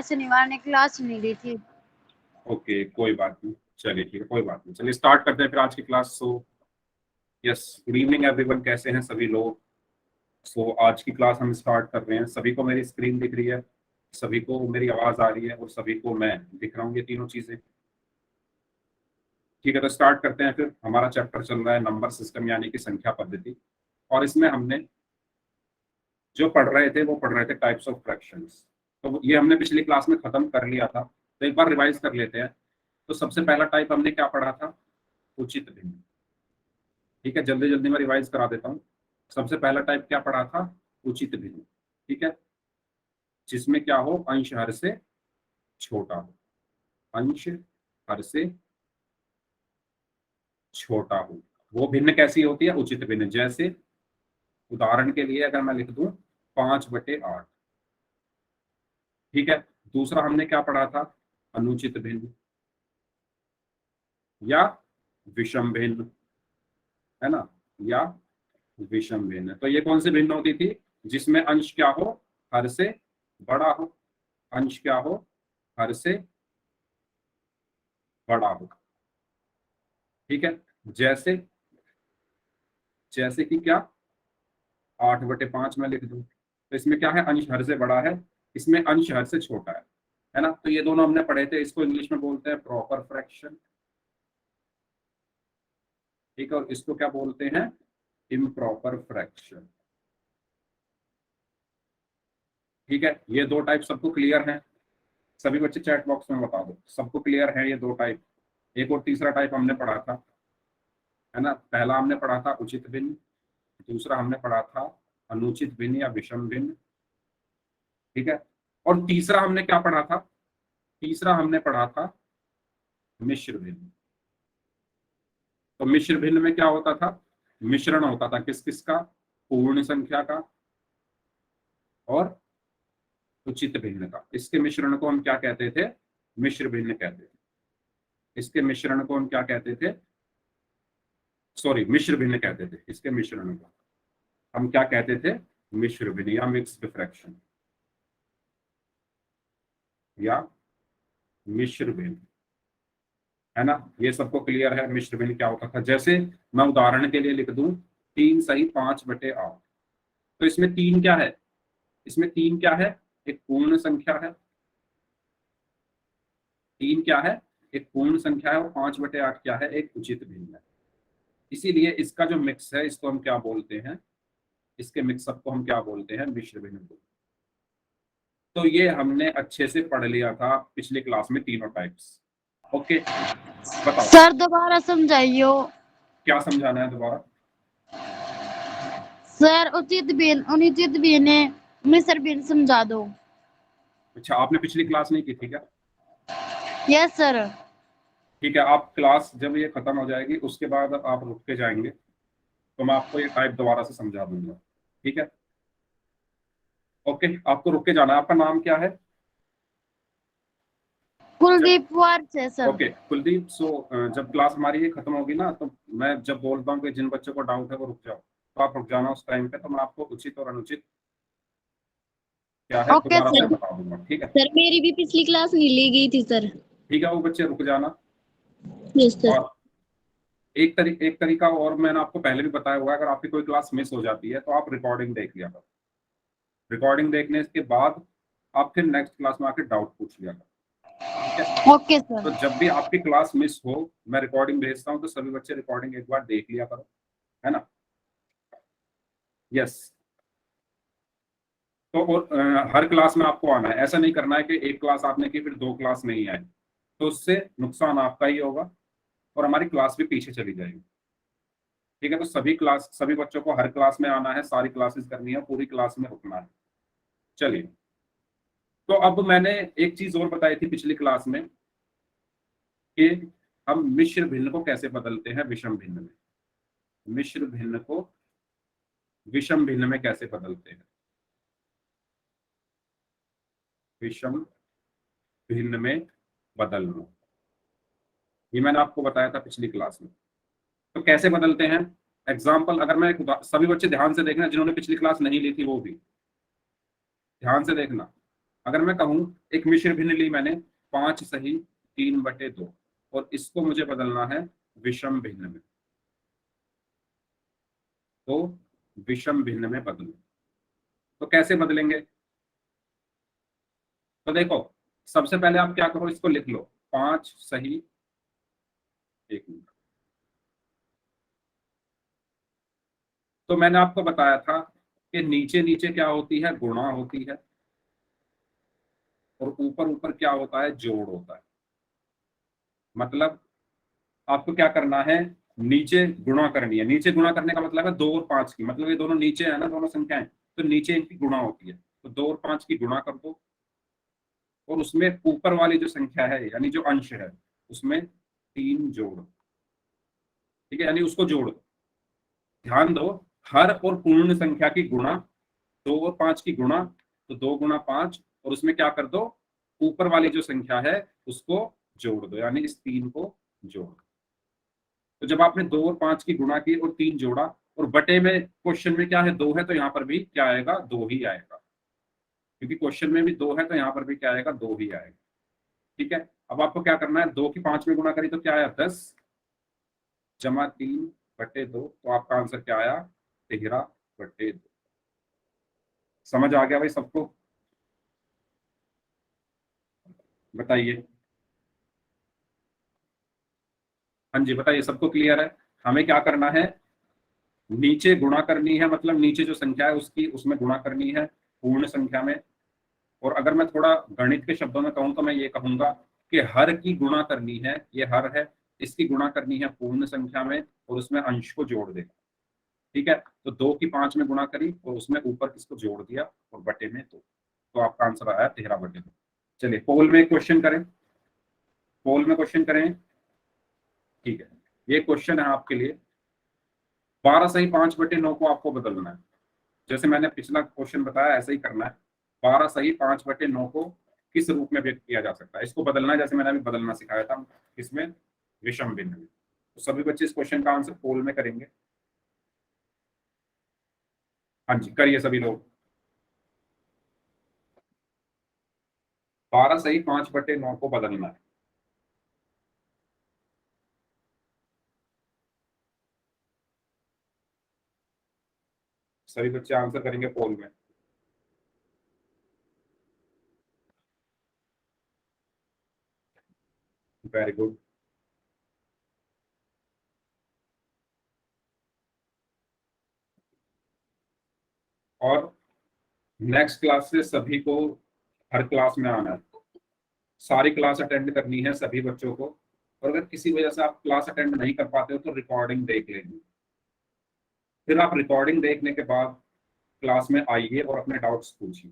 शनिवार ने क्लास नहीं ली थी। ओके, कोई बात नहीं, चलिए ठीक है, कोई बात नहीं। चलिए स्टार्ट करते हैं फिर आज की class. So yes, good evening everyone, कैसे हैं सभी लोग। सो आज की क्लास हम स्टार्ट कर रहे हैं। सभी को मेरी स्क्रीन दिख रही है, सभी को मेरी आवाज आ रही है और सभी को मैं दिख रहा हूँ, ये तीनों चीजें ठीक है। तो स्टार्ट करते हैं फिर। हमारा चैप्टर चल रहा है नंबर सिस्टम यानी कि संख्या पद्धति, और इसमें हमने जो पढ़ रहे थे वो पढ़ रहे थे टाइप्स ऑफ फ्रैक्शंस। तो ये हमने पिछली क्लास में खत्म कर लिया था, तो एक बार रिवाइज कर लेते हैं। तो सबसे पहला टाइप हमने क्या पढ़ा था? उचित भिन्न। ठीक है, जल्दी जल्दी मैं रिवाइज करा देता हूँ। सबसे पहला टाइप क्या पढ़ा था? उचित भिन्न। ठीक है, जिसमें क्या हो, अंश हर से छोटा हो, अंश हर से छोटा हो। वो भिन्न कैसी होती है? उचित भिन्न। जैसे उदाहरण के लिए अगर मैं लिख दूं 5/8। ठीक है, दूसरा हमने क्या पढ़ा था? अनुचित भिन्न या विषम भिन्न, है ना, या विषम भिन्न। तो ये कौन सी भिन्न होती थी? जिसमें अंश क्या हो, हर से बड़ा हो, अंश क्या हो, हर से बड़ा हो। ठीक है, जैसे जैसे कि क्या, 8/5 में लिख दूं, तो इसमें क्या है? अंश हर से बड़ा है, इसमें अंश हर से छोटा है ना। तो ये दोनों हमने पढ़े थे। इसको इंग्लिश में बोलते हैं प्रॉपर फ्रैक्शन। ठीक है, और इसको क्या बोलते हैं? Improper fraction. ठीक है, ये दो टाइप सबको क्लियर है? सभी बच्चे चैट बॉक्स में बता दो, सबको क्लियर है ये दो टाइप? एक और तीसरा टाइप हमने पढ़ा था, है ना। पहला हमने पढ़ा था उचित भिन्न, दूसरा हमने पढ़ा था अनुचित भिन्न या विषम भिन्न। ठीक है, और तीसरा हमने क्या पढ़ा था? तीसरा हमने पढ़ा था मिश्र भिन्न। तो मिश्र भिन्न में क्या होता था? मिश्रण होता था किस किस का? पूर्ण संख्या का और उचित भिन्न का। इसके मिश्रण को हम क्या कहते थे? मिश्र भिन्न कहते थे। इसके मिश्रण को हम क्या कहते थे? सॉरी, मिश्र भिन्न कहते थे। इसके मिश्रण को हम क्या कहते थे? मिश्र भिन्न या मिक्स्ड फ्रैक्शन या मिश्र भिन्न, है ना। ये सबको क्लियर है मिश्र भिन्न क्या होता था? जैसे मैं उदाहरण के लिए लिख दूं 3 सही 5/8। तो इसमें 3 क्या है? इसमें 3 क्या है? एक पूर्ण संख्या है। 3 क्या है? एक पूर्ण संख्या है, और 5/8 क्या है? एक उचित भिन्न है। इसीलिए इसका जो मिक्स है इसको हम क्या बोलते हैं? इसके मिक्सअप को हम क्या बोलते हैं? मिश्र भिन्न बोलते हैं। तो ये हमने अच्छे से पढ़ लिया था पिछली क्लास में, तीनों टाइप्स। ओके, बताओ सर दोबारा समझाइयो। क्या समझाना है दोबारा? सर उचित भिन्न, अनुचित भिन्न, मिश्र भिन्न समझा दो। अच्छा, आपने पिछली क्लास नहीं की थी क्या? Yes sir. ठीक है, आप क्लास जब ये खत्म हो जाएगी उसके बाद आप रुक के जाएंगे, तो मैं आपको ये टाइप दोबारा से समझा दूंगा। ठीक है, ओके, आपको रुक के जाना है। आपका नाम क्या है? कुलदीप वार्ड है सर। ओके कुलदीप। सो जब क्लास हमारी ये खत्म होगी ना, तो मैं जब बोलता हूँ कि जिन बच्चों को डाउट है वो रुक जाओ, तो आप रुक जाना उस टाइम पे। तो मैं आपको उचित और अनुचित क्या है ओके दोबारा से सर। बता दूंगा। ठीक है, सर मेरी भी पिछली क्लास नहीं ली गई थी सर। ठीक है, वो बच्चे रुक जाना। Yes sir. और एक तरीका और मैंने आपको पहले भी बताया हुआ है, अगर आपकी कोई क्लास मिस हो जाती है तो आप रिकॉर्डिंग देख लिया करो। रिकॉर्डिंग देखने के बाद आप फिर नेक्स्ट क्लास में आके डाउट पूछ लिया करो। ठीक है, ओके सर। तो जब भी आपकी क्लास मिस हो, मैं रिकॉर्डिंग भेजता हूँ, तो सभी बच्चे रिकॉर्डिंग एक बार देख लिया करो, है ना। यस, तो हर क्लास में आपको आना है। ऐसा नहीं करना है कि एक क्लास आपने की फिर 2 क्लास नहीं आए, तो उससे नुकसान आपका ही होगा और हमारी क्लास भी पीछे चली जाएगी। ठीक है, तो सभी बच्चों को हर क्लास में आना है, सारी क्लासेस करनी है, पूरी क्लास में रुकना है। चलिए, तो अब मैंने एक चीज और बताई थी पिछली क्लास में कि हम मिश्र भिन्न को कैसे बदलते हैं विषम भिन्न में। मिश्र भिन्न को विषम भिन्न में कैसे बदलते हैं? विषम भिन्न में बदलना, ये मैंने आपको बताया था पिछली क्लास में। तो कैसे बदलते हैं? एग्जाम्पल अगर मैं सभी बच्चे ध्यान से देखना, जिन्होंने पिछली क्लास नहीं ली थी वो भी ध्यान से देखना। अगर मैं कहूं एक मिश्र भिन्न ली मैंने 5 सही 3/2 और इसको मुझे बदलना है विषम भिन्न में, तो विषम भिन्न में बदलो। तो कैसे बदलेंगे? तो देखो, सबसे पहले आप क्या करो, इसको लिख लो 5 सही 1 मिनट। तो मैंने आपको बताया था कि नीचे नीचे क्या होती है, गुणा होती है, और ऊपर ऊपर क्या होता है, जोड़ होता है। मतलब आपको क्या करना है, नीचे गुणा करनी है। नीचे गुणा करने का मतलब है 2 और 5 की, मतलब ये दोनों नीचे है ना, दोनों संख्याएं, तो नीचे इनकी गुणा होती है। तो 2 और 5 की गुणा कर दो, और उसमें ऊपर वाली जो संख्या है यानी जो अंश है उसमें 3 जोड़, ठीक है, यानी उसको जोड़ दो। ध्यान दो, हर और पूर्ण संख्या की गुणा, 2 और 5 की गुणा, तो 2 × 5, और उसमें क्या कर दो, ऊपर वाली जो संख्या है उसको जोड़ दो, यानी इस 3 को जोड़ दो। तो जब आपने 2 और 5 की गुणा की और 3 जोड़ा, और बटे में क्वेश्चन में क्या है, 2 है, तो यहाँ पर भी क्या आएगा, 2 ही आएगा, क्योंकि क्वेश्चन में भी 2 है, तो यहाँ पर भी क्या आएगा, 2 ही आएगा। ठीक है, अब आपको क्या करना है, 2 की 5 में गुणा करी तो क्या आया, 10 जमा 3/2, तो आपका आंसर क्या आया, 13/2। समझ आ गया भाई सबको? बताइए। हाँ जी, बताइए, सबको क्लियर है? हमें क्या करना है, नीचे गुणा करनी है, मतलब नीचे जो संख्या है उसकी, उसमें गुणा करनी है पूर्ण संख्या में। और अगर मैं थोड़ा गणित के शब्दों में कहूँ तो मैं ये कहूंगा कि हर की गुणा करनी है, ये हर है, इसकी गुणा करनी है पूर्ण संख्या में, और उसमें अंश को जोड़ देगा। ठीक है, तो 2 की 5 में गुणा करी और उसमें ऊपर किसको जोड़ दिया, और बटे में 2, तो आपका आंसर आया 13/2। चलिए पोल में क्वेश्चन करें, पोल में क्वेश्चन करें। ठीक है, ये क्वेश्चन है आपके लिए, 12 सही 5/9 को आपको बदलना है। जैसे मैंने पिछला क्वेश्चन बताया ऐसे ही करना है। 12 सही 5/9 को किस रूप में व्यक्त किया जा सकता है, इसको बदलना है, जैसे मैंने अभी बदलना सिखाया था, इसमें विषम भिन्न में। तो सभी बच्चे इस क्वेश्चन का आंसर पोल में करेंगे। हाँ जी, करिए सभी लोग। 12 सही 5/9 को बदलना है। सभी बच्चे आंसर करेंगे पोल में। Very good. और नेक्स्ट क्लास से सभी को हर क्लास में आना है, सारी क्लास अटेंड करनी है सभी बच्चों को। और अगर किसी वजह से आप क्लास अटेंड नहीं कर पाते हो तो रिकॉर्डिंग देख लेंगे, फिर आप रिकॉर्डिंग देखने के बाद क्लास में आइए और अपने डाउट्स पूछिए।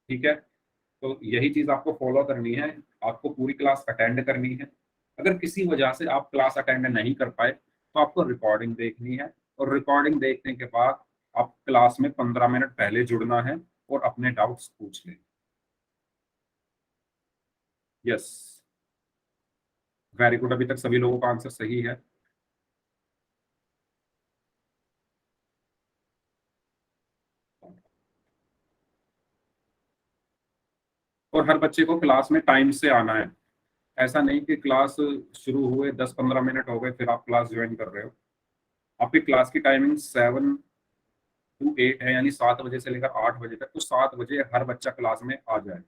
ठीक है, तो यही चीज आपको फॉलो करनी है, आपको पूरी क्लास अटेंड करनी है। अगर किसी वजह से आप क्लास अटेंड नहीं कर पाए तो आपको रिकॉर्डिंग देखनी है, और रिकॉर्डिंग देखने के बाद आप क्लास में 15 मिनट पहले जुड़ना है और अपने डाउट्स पूछ लें। यस, वेरी गुड, अभी तक सभी लोगों का आंसर सही है। और हर बच्चे को क्लास में टाइम से आना है, ऐसा नहीं कि क्लास शुरू हुए 10-15 मिनट हो गए फिर आप क्लास ज्वाइन कर रहे हो। आपकी क्लास की टाइमिंग 7 to 8 है, यानी 7 बजे से लेकर 8 बजे तक, तो 7 बजे हर बच्चा क्लास में आ जाए।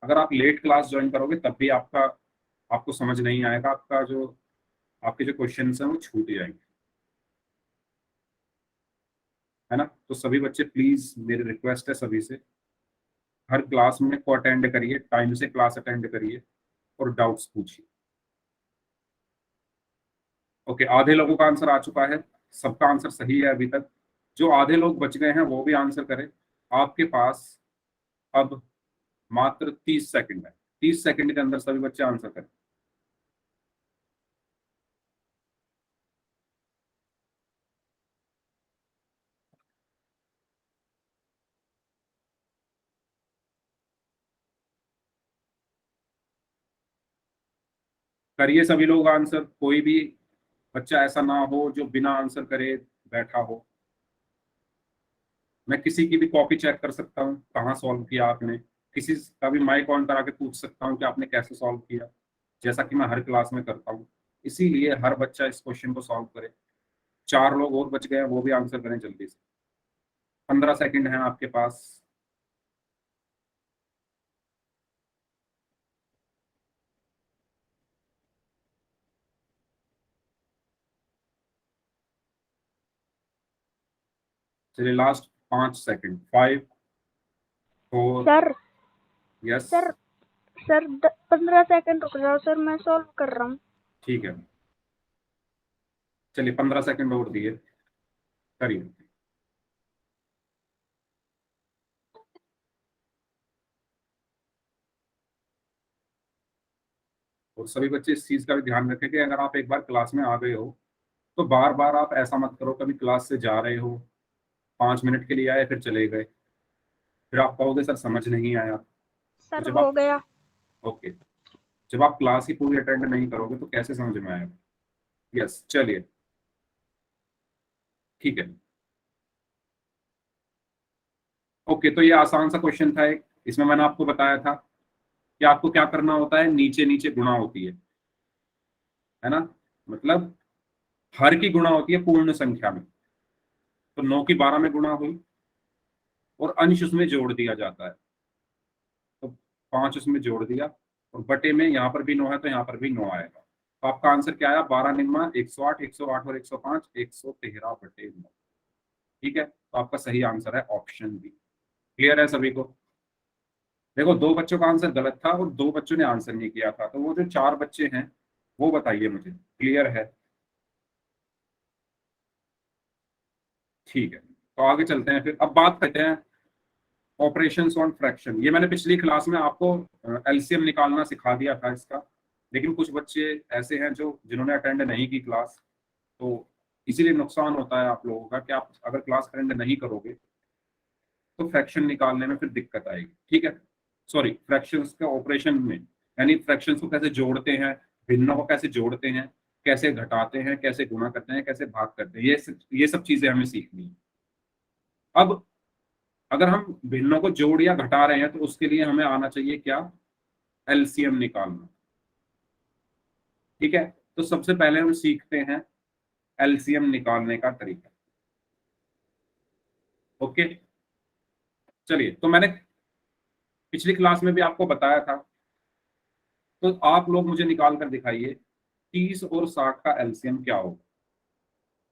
अगर आप लेट क्लास ज्वाइन करोगे तब भी आपको समझ नहीं आएगा, आपके जो क्वेश्चन हैं वो छूट जाएंगे, है ना। तो सभी बच्चे प्लीज, मेरी रिक्वेस्ट है सभी से, हर क्लास में को अटेंड करिए, टाइम से क्लास अटेंड करिए और डाउट्स पूछिए। ओके, आधे लोगों का आंसर आ चुका है, सबका आंसर सही है अभी तक। जो आधे लोग बच गए हैं वो भी आंसर करें। आपके पास अब मात्र 30 सेकंड है, 30 सेकंड के अंदर सभी बच्चे आंसर करें। करिए सभी लोग आंसर, कोई भी बच्चा ऐसा ना हो जो बिना आंसर करे बैठा हो। मैं किसी की भी कॉपी चेक कर सकता हूँ कहाँ सॉल्व किया आपने, किसी का भी माइक ऑन करा के पूछ सकता हूँ कि आपने कैसे सॉल्व किया, जैसा कि मैं हर क्लास में करता हूँ। इसीलिए हर बच्चा इस क्वेश्चन को सॉल्व करे। 4 लोग और बच गए हैं, वो भी आंसर करें जल्दी से। 15 सेकंड है आपके पास। चलिए last 5 second. 5 4। Sir yes sir sir 15 second रुक जाओ सर, मैं सॉल्व कर रहा हूँ। ठीक है, चलिए 15 सेकंड और दिए, करिए। और सभी बच्चे इस चीज का भी ध्यान रखें कि अगर आप एक बार क्लास में आ गए हो तो बार बार आप ऐसा मत करो, कभी क्लास से जा रहे हो, 5 मिनट के लिए आए फिर चले गए, फिर आप कहोगे सर समझ नहीं आया। तो सर जब हो आप गया। ओके, जब आप क्लास ही पूरी अटेंड नहीं करोगे तो कैसे समझ में आएगा। यस चलिए ठीक है। ओके, तो ये आसान सा क्वेश्चन था एक। इसमें मैंने आपको बताया था कि आपको क्या करना होता है, नीचे नीचे गुणा होती है ना, मतलब हर की गुणा होती है पूर्ण संख्या में। तो 9 की 12 में गुणा हुई और अंश उसमें जोड़ दिया जाता है, तो 5 उसमें जोड़ दिया, और बटे में यहाँ पर भी 9 है तो यहाँ पर भी 9 आएगा। तो आपका आंसर क्या आया, 12 निम्मा 108, 108 और 105, 113 बटे 9। ठीक है, तो आपका सही आंसर है ऑप्शन बी। क्लियर है सभी को। देखो 2 बच्चों का आंसर गलत था और 2 बच्चों ने आंसर नहीं किया था, तो वो जो 4 बच्चे हैं वो बताइए मुझे। क्लियर है, ठीक है, तो आगे चलते हैं। फिर अब बात करते हैं ऑपरेशंस ऑन फ्रैक्शन। ये मैंने पिछली क्लास में आपको एलसीएम निकालना सिखा दिया था इसका, लेकिन कुछ बच्चे ऐसे हैं जो जिन्होंने अटेंड नहीं की क्लास, तो इसीलिए नुकसान होता है आप लोगों का कि आप अगर क्लास अटेंड नहीं करोगे तो फ्रैक्शन निकालने में फिर दिक्कत आएगी। ठीक है, सॉरी, फ्रैक्शंस के ऑपरेशन में, यानी फ्रैक्शंस को कैसे जोड़ते हैं, भिन्नों को कैसे जोड़ते हैं, कैसे घटाते हैं, कैसे गुणा करते हैं, कैसे भाग करते हैं, ये सब चीजें हमें सीखनी है। अब अगर हम भिन्नों को जोड़ या घटा रहे हैं तो उसके लिए हमें आना चाहिए क्या, एलसीएम निकालना। ठीक है, तो सबसे पहले हम सीखते हैं एलसीएम निकालने का तरीका। ओके, चलिए, तो मैंने पिछली क्लास में भी आपको बताया था, तो आप लोग मुझे निकाल कर दिखाइए 30 और 60 का एलसीएम क्या होगा।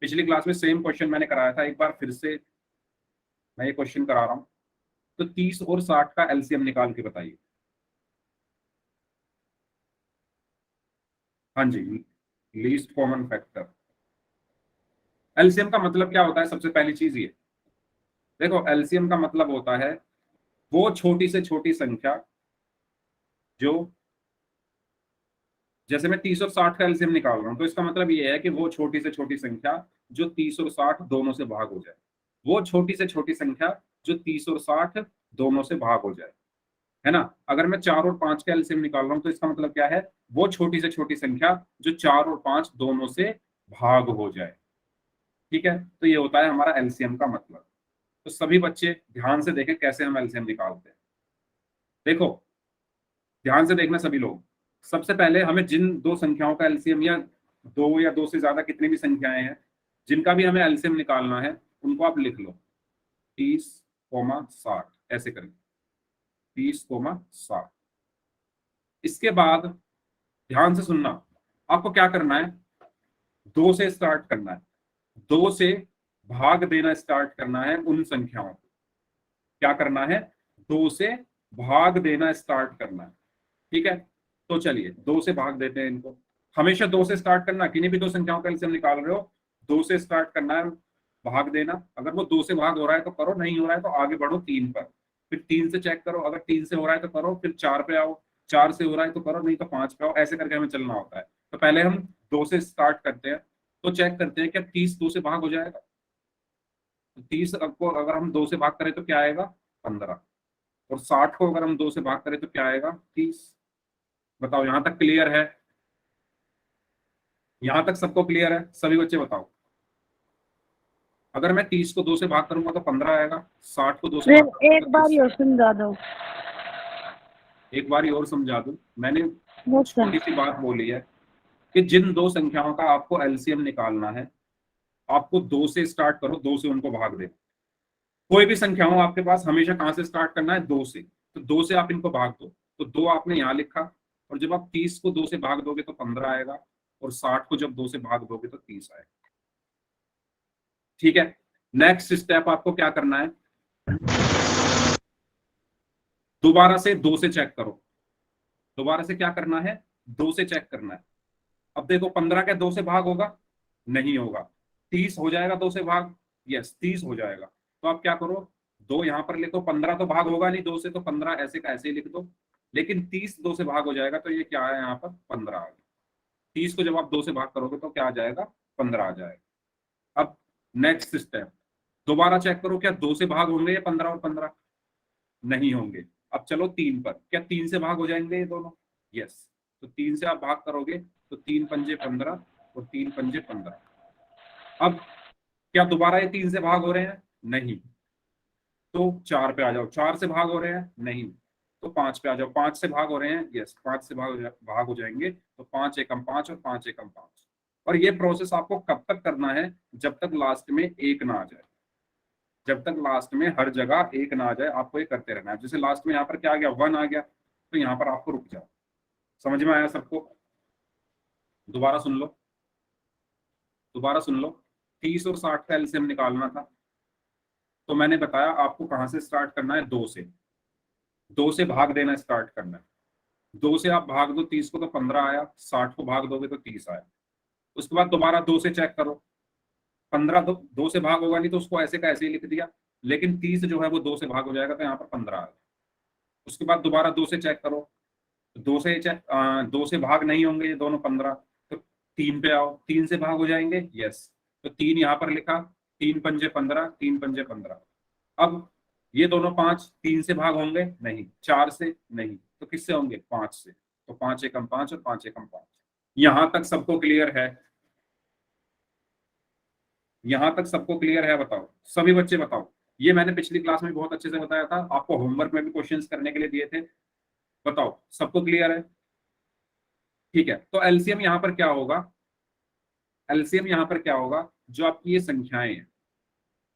पिछली क्लास में सेम क्वेश्चन मैंने कराया था, एक बार फिर से मैं ये क्वेश्चन करा रहा हूं। तो 30 और 60 का एलसीएम निकाल के बताइए। हाँ जी, लीस्ट कॉमन फैक्टर। एलसीएम का मतलब क्या होता है, सबसे पहली चीज ये देखो, एलसीएम का मतलब होता है वो छोटी से छोटी संख्या जो, जैसे मैं 30 और 60 का एलसीएम निकाल रहा हूं तो इसका मतलब ये है कि वो छोटी से छोटी संख्या जो 30 और 60 दोनों से भाग हो जाए, वो छोटी से छोटी संख्या जो 30 और 60 दोनों से भाग हो जाए, है ना। अगर मैं 4 और 5 का एलसीएम निकाल रहा हूं तो इसका मतलब क्या है, वो छोटी से छोटी संख्या जो 4 और 5 दोनों से भाग हो जाए। ठीक है, तो ये होता है हमारा एलसीएम का मतलब। तो सभी बच्चे ध्यान से देखें कैसे हम एलसीएम निकालते हैं। देखो, ध्यान से देखना सभी लोग। सबसे पहले हमें जिन दो संख्याओं का एलसीएम, या दो या दो से ज्यादा कितनी भी संख्याएं हैं जिनका भी हमें एलसीएम निकालना है, उनको आप लिख लो 30, 60 ऐसे करके, 30, 60। इसके बाद ध्यान से सुनना, आपको क्या करना है, 2 से स्टार्ट करना है, 2 से भाग देना स्टार्ट करना है उन संख्याओं को। क्या करना है, 2 से भाग देना स्टार्ट करना है। ठीक है, तो चलिए 2 से भाग देते हैं इनको। हमेशा 2 से स्टार्ट करना, किन्हीं भी दो संख्याओं का एलसीएम निकाल रहे हो 2 से स्टार्ट करना है, भाग देना। अगर वो 2 से भाग हो रहा है तो करो, नहीं हो रहा है तो आगे बढ़ो 3 पर, फिर 3 से चेक करो, अगर 3 से हो रहा है तो करो, फिर 4 पे आओ, 4 से हो रहा है तो करो, नहीं तो 5 पे आओ, ऐसे करके हमें चलना होता है। तो पहले हम 2 से स्टार्ट करते हैं, तो चेक करते हैं क्या 30 2 से भाग हो जाएगा। तो 30 को अगर हम 2 से भाग करें तो क्या आएगा, 15। और 60 को अगर हम 2 से भाग करें तो क्या आएगा, 30। बताओ, यहां तक क्लियर है, यहां तक सबको क्लियर है, सभी बच्चे बताओ। अगर मैं 30 को 2 से भाग करूंगा तो 15 आएगा, 60 को 2 से भाग सर करूंगा एक तो बार 30। और समझा दो। एक बार और समझा दूं, मैंने यस सर। छोटी सी बात बोली है कि जिन दो संख्याओं का आपको एलसीएम निकालना है, आपको 2 से स्टार्ट करो, 2 से उनको भाग दे। कोई भी संख्या हो आपके पास, हमेशा कहां से स्टार्ट करना है? 2 से। तो 2 से आप इनको भाग दो, तो 2 आपने यहां लिखा, और जब आप 30 को 2 से भाग दोगे तो 15 आएगा, और 60 को जब 2 से भाग दोगे तो 30 आएगा। ठीक है, नेक्स्ट स्टेप आपको क्या करना है, दोबारा से 2 से चेक करो। दोबारा से क्या करना है? 2 से चेक करना है। अब देखो 15 क्या 2 से भाग होगा? नहीं होगा। 30 हो जाएगा 2 से भाग? यस 30 हो जाएगा। तो आप क्या करो, 2 यहां पर लिखो, 15 तो भाग होगा नहीं 2 से, तो 15 ऐसे का ऐसे ही लिख दो। लेकिन 30 2 से भाग हो जाएगा, तो ये क्या है यहाँ पर? 15 आ गया। 30 को जब आप 2 से भाग करोगे तो क्या आ जाएगा? 15 आ जाएगा। अब नेक्स्ट स्टेप, दोबारा चेक करो, क्या 2 से भाग होंगे ये 15 और 15? नहीं होंगे। अब चलो 3 पर, क्या 3 से भाग हो जाएंगे ये दोनों? यस। तो 3 से आप भाग करोगे तो 3 पंजे 15 और 3 पंजे 15। अब क्या दोबारा ये 3 से भाग हो रहे हैं? नहीं। तो 4 पे आ जाओ। 4 से भाग हो रहे हैं? नहीं। तो 5 पे आ जाओ। 5 से भाग हो रहे हैं? यस 5 से भाग हो जाएंगे। तो 5 एकम 5 और 5 एकम 5। और ये प्रोसेस आपको कब तक करना है? जब तक लास्ट में 1 ना आ जाए। जब तक लास्ट में हर जगह 1 ना आ जाए, आपको ये करते रहना है। जैसे लास्ट में यहाँ पर क्या आ गया? 1 आ गया, तो यहाँ पर आपको रुक जाओ। समझ में आया सबको? दोबारा सुन लो, दोबारा सुन लो। 30 और 60 का एलसीएम निकालना था, तो मैंने बताया आपको कहां से स्टार्ट करना है? 2 से। 2 से भाग देना स्टार्ट करना है। 2 से आप भाग दो 30 को तो 15 आया, 60 को भाग दोगे तो 30 आया। उसके बाद दोबारा 2 से चेक करो, 15 दो से भाग होगा नहीं तो उसको ऐसे का ऐसे ही लिख दिया, लेकिन 30 जो है वो 2 से भाग हो जाएगा, तो यहाँ पर 15 आएगा। उसके बाद दोबारा 2 से चेक करो, 2 से भाग नहीं होंगे ये दोनों 15, तो 3 पे आओ, 3 से भाग हो जाएंगे। यस, तो 3 यहाँ पर लिखा, 3 पंजे 15, 3 पंजे 15। अब ये दोनों 5 3 से भाग होंगे? नहीं। 4 से? नहीं। तो किससे होंगे? 5 से। तो 5 एकम 5 और 5 एकम 5। यहां तक सबको क्लियर है? यहां तक सबको क्लियर है? बताओ सभी बच्चे बताओ। ये मैंने पिछली क्लास में बहुत अच्छे से बताया था, आपको होमवर्क में भी क्वेश्चंस करने के लिए दिए थे। बताओ सबको क्लियर है? ठीक है, तो एलसीएम यहां पर क्या होगा? एलसीएम यहां पर क्या होगा? जो आपकी ये संख्याएं हैं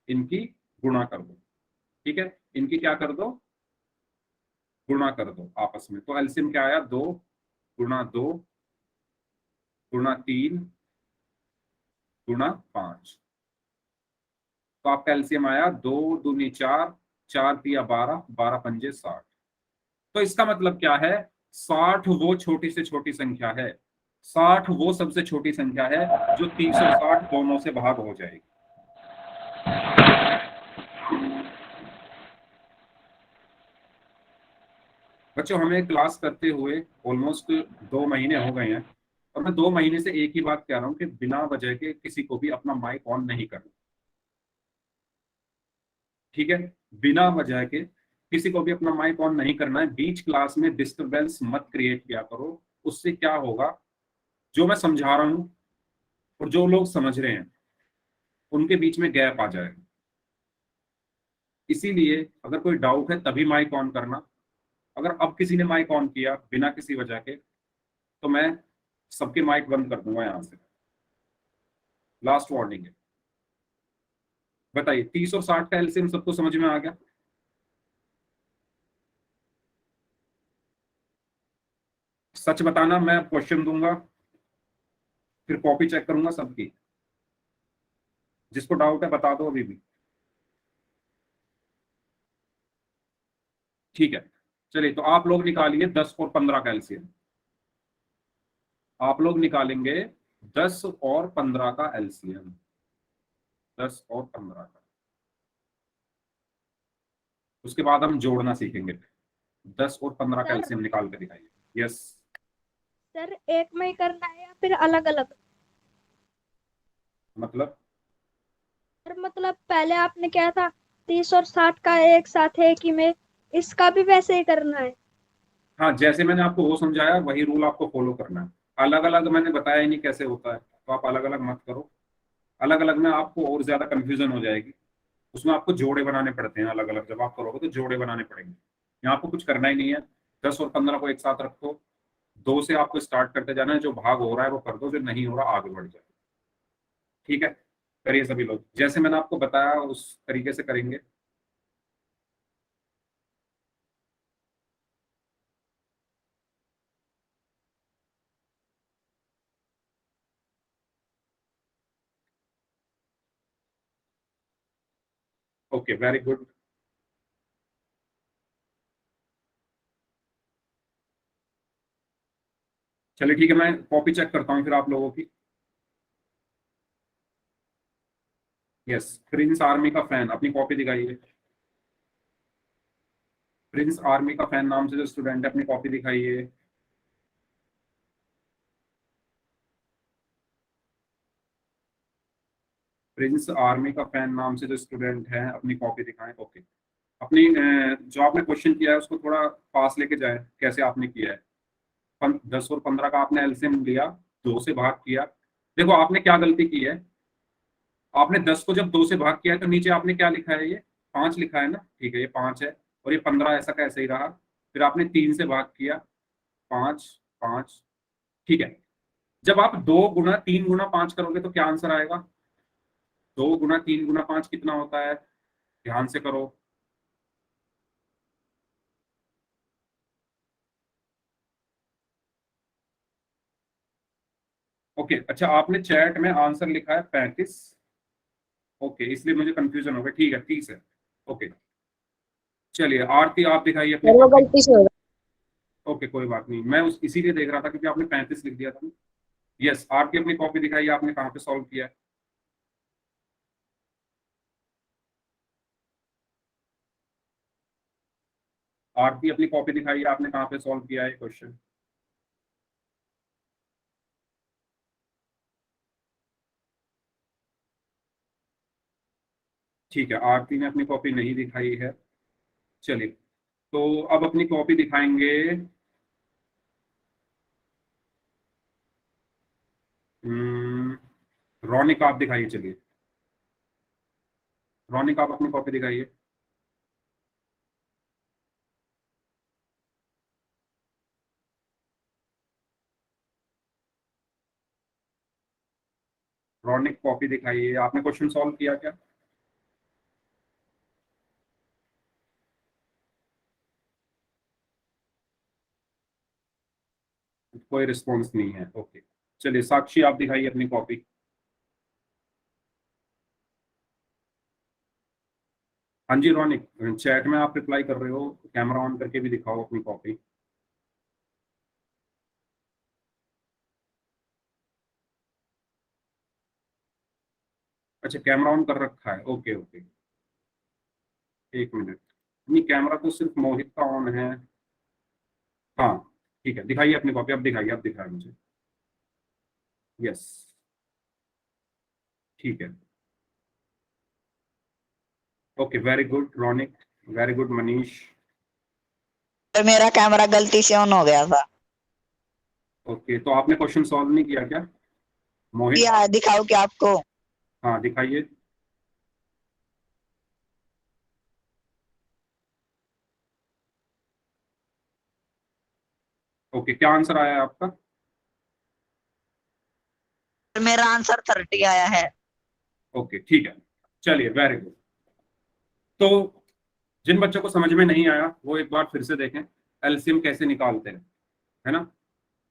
इनकी गुणा कर दो। ठीक है, इनकी क्या कर दो? गुणा कर दो आपस में। तो एलसीएम क्या आया? 2 गुणा 2 गुणा 3 गुणा 5। तो आपका एलसीएम आया 2 दूनी 4, 4 तिया 12, 12 पंजे 60। तो इसका मतलब क्या है? 60 वो छोटी से छोटी संख्या है, 60 वो सबसे छोटी संख्या है जो 30 और 60 दोनों से भाग हो जाएगी। बच्चों हमें क्लास करते हुए ऑलमोस्ट 2 महीने हो गए हैं, और मैं 2 महीने से एक ही बात कह रहा हूं कि बिना वजह के किसी को भी अपना माइक ऑन नहीं करना। ठीक है, बिना वजह के किसी को भी अपना माइक ऑन नहीं करना है। बीच क्लास में डिस्टरबेंस मत क्रिएट किया करो। उससे क्या होगा, जो मैं समझा रहा हूं और जो लोग समझ रहे हैं उनके बीच में गैप आ जाएगा। इसीलिए अगर कोई डाउट है तभी माइक ऑन करना। अगर अब किसी ने माइक ऑन किया बिना किसी वजह के, तो मैं सबके माइक बंद कर दूंगा यहां से। लास्ट वार्निंग है। बताइए 30 और 60 का एलसीएम सबको समझ में आ गया? सच बताना, मैं क्वेश्चन दूंगा फिर कॉपी चेक करूंगा सबकी। जिसको डाउट है बता दो अभी भी। ठीक है, चलिए तो आप लोग निकालिए 10 और 15 का एलसीएम। आप लोग निकालेंगे 10 और 15 का एलसीएम। 10 और 15 का, उसके बाद हम जोड़ना सीखेंगे। 10 और 15 का सर एलसीएम निकाल के दिखाइए। यस। सर एक में ही करना है या फिर अलग अलग? मतलब सर मतलब पहले आपने क्या था, 30 और 60 का एक साथ है कि में, इसका भी वैसे ही करना है? हाँ, जैसे मैंने आपको वो समझाया वही रूल आपको फॉलो करना है। अलग अलग मैंने बताया ही नहीं कैसे होता है, तो आप अलग अलग मत करो। अलग अलग में आपको और ज्यादा कंफ्यूजन हो जाएगी। उसमें आपको जोड़े बनाने पड़ते हैं अलग अलग, जब आप करोगे तो जोड़े बनाने पड़ेंगे। यहाँ आपको कुछ करना ही नहीं है, 10 और 15 को एक साथ रखो, 2 से आपको स्टार्ट करते जाना है, जो भाग हो रहा है वो कर दो, जो नहीं हो रहा आगे बढ़ जाए। ठीक है, करिए सभी लोग, जैसे मैंने आपको बताया उस तरीके से करेंगे। Okay, very good. चलिए ठीक है, मैं कॉपी चेक करता हूँ फिर आप लोगों की। यस, प्रिंस आर्मी का फैन, अपनी कॉपी दिखाइए। प्रिंस आर्मी का फैन नाम से जो स्टूडेंट है, अपनी कॉपी दिखाइए। प्रिंस आर्मी का फैन नाम से जो स्टूडेंट है, अपनी कॉपी दिखाएं। ओके, अपनी जो आपने क्वेश्चन किया है उसको थोड़ा पास लेके जाए, कैसे आपने किया है। 10 और 15 का आपने एलसीएम लिया, 2 से भाग किया। देखो आपने क्या गलती की है, आपने 10 को जब 2 से भाग किया है तो नीचे आपने क्या लिखा है, ये 5 लिखा है ना, ठीक है, ये 5 है, और ये 15 ऐसा का ऐसे ही रहा। फिर आपने 3 से भाग किया, 5 5, ठीक है। जब आप 2 गुना 3 गुना 5 करोगे तो क्या आंसर आएगा? 2 गुना 3 गुना 5 कितना होता है? ध्यान से करो। ओके, अच्छा, आपने चैट में आंसर लिखा है 35। ओके, इसलिए मुझे कंफ्यूजन हो गया, ठीक है, 30 है। ओके, चलिए आरती आप दिखाइए अपनी सर वो कॉपी। गलती से होगा। ओके, कोई बात नहीं, मैं उस इसीलिए देख रहा था क्योंकि आपने 35 लिख दिया था। यस, आरती अपनी कॉपी दिखाइए, आपने कहाँ पे सॉल्व किया है। आरती अपनी कॉपी दिखाइए, आपने कहाँ पे सॉल्व किया है क्वेश्चन। ठीक है, आरती ने अपनी कॉपी नहीं दिखाई है। चलिए, तो अब अपनी कॉपी दिखाएंगे। हम्म, रौनिक आप दिखाइए, चलिए रौनिक आप अपनी कॉपी दिखाइए। रौनिक कॉपी दिखाइए, आपने क्वेश्चन सॉल्व किया क्या? कोई रिस्पॉन्स नहीं है, ओके। चलिए साक्षी आप दिखाइए अपनी कॉपी। हाँ जी रौनिक, चैट में आप रिप्लाई कर रहे हो, कैमरा ऑन करके भी दिखाओ अपनी कॉपी। अच्छा, कैमरा ऑन कर रखा है, ओके ओके। एक मिनट, नहीं कैमरा तो सिर्फ मोहित का ऑन है। हाँ, ठीक है, दिखाइए अपनी कॉपी, अब दिखाइए, अब दिखाइए मुझे। यस, ठीक है। Okay, very good Raunik, very good Manish. Sir मेरा कैमरा गलती से ऑन हो गया था। ओके, तो आपने क्वेश्चन सॉल्व नहीं किया क्या मोहित? क्या दिखाओ क्या आपको? हाँ दिखाइए। ओके, क्या आंसर आया है आपका? सर मेरा आंसर 30 आया है। ओके, ठीक है, चलिए वेरी गुड। तो जिन बच्चों को समझ में नहीं आया वो एक बार फिर से देखें, एलसीएम कैसे निकालते हैं, है ना।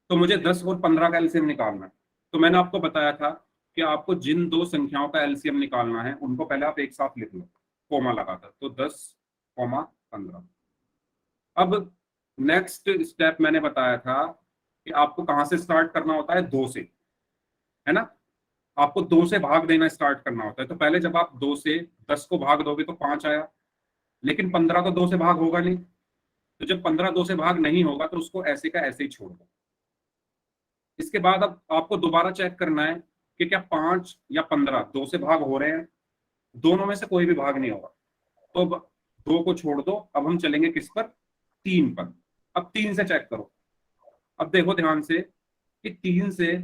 तो मुझे 10 और 15 का एलसीएम निकालना है। तो मैंने आपको बताया था कि आपको जिन दो संख्याओं का एलसीएम निकालना है उनको पहले आप एक साथ लिख लो, कोमा लगाकर, तो 10 कोमा 15। अब नेक्स्ट स्टेप मैंने बताया था कि आपको कहां से स्टार्ट करना होता है, 2 से, है ना। आपको 2 से भाग देना स्टार्ट करना होता है। तो पहले जब आप 2 से 10 को भाग दोगे तो 5 आया, लेकिन 15 तो 2 से भाग होगा नहीं। तो जब 15 2 से भाग नहीं होगा तो उसको ऐसे का ऐसे ही छोड़ दो। इसके बाद अब आपको दोबारा चेक करना है कि क्या 5 या 15 2 से भाग हो रहे हैं। दोनों में से कोई भी भाग नहीं होगा, तो अब 2 को छोड़ दो। अब हम चलेंगे किस पर, 3 पर। अब 3 से चेक करो। अब देखो ध्यान से कि 3 से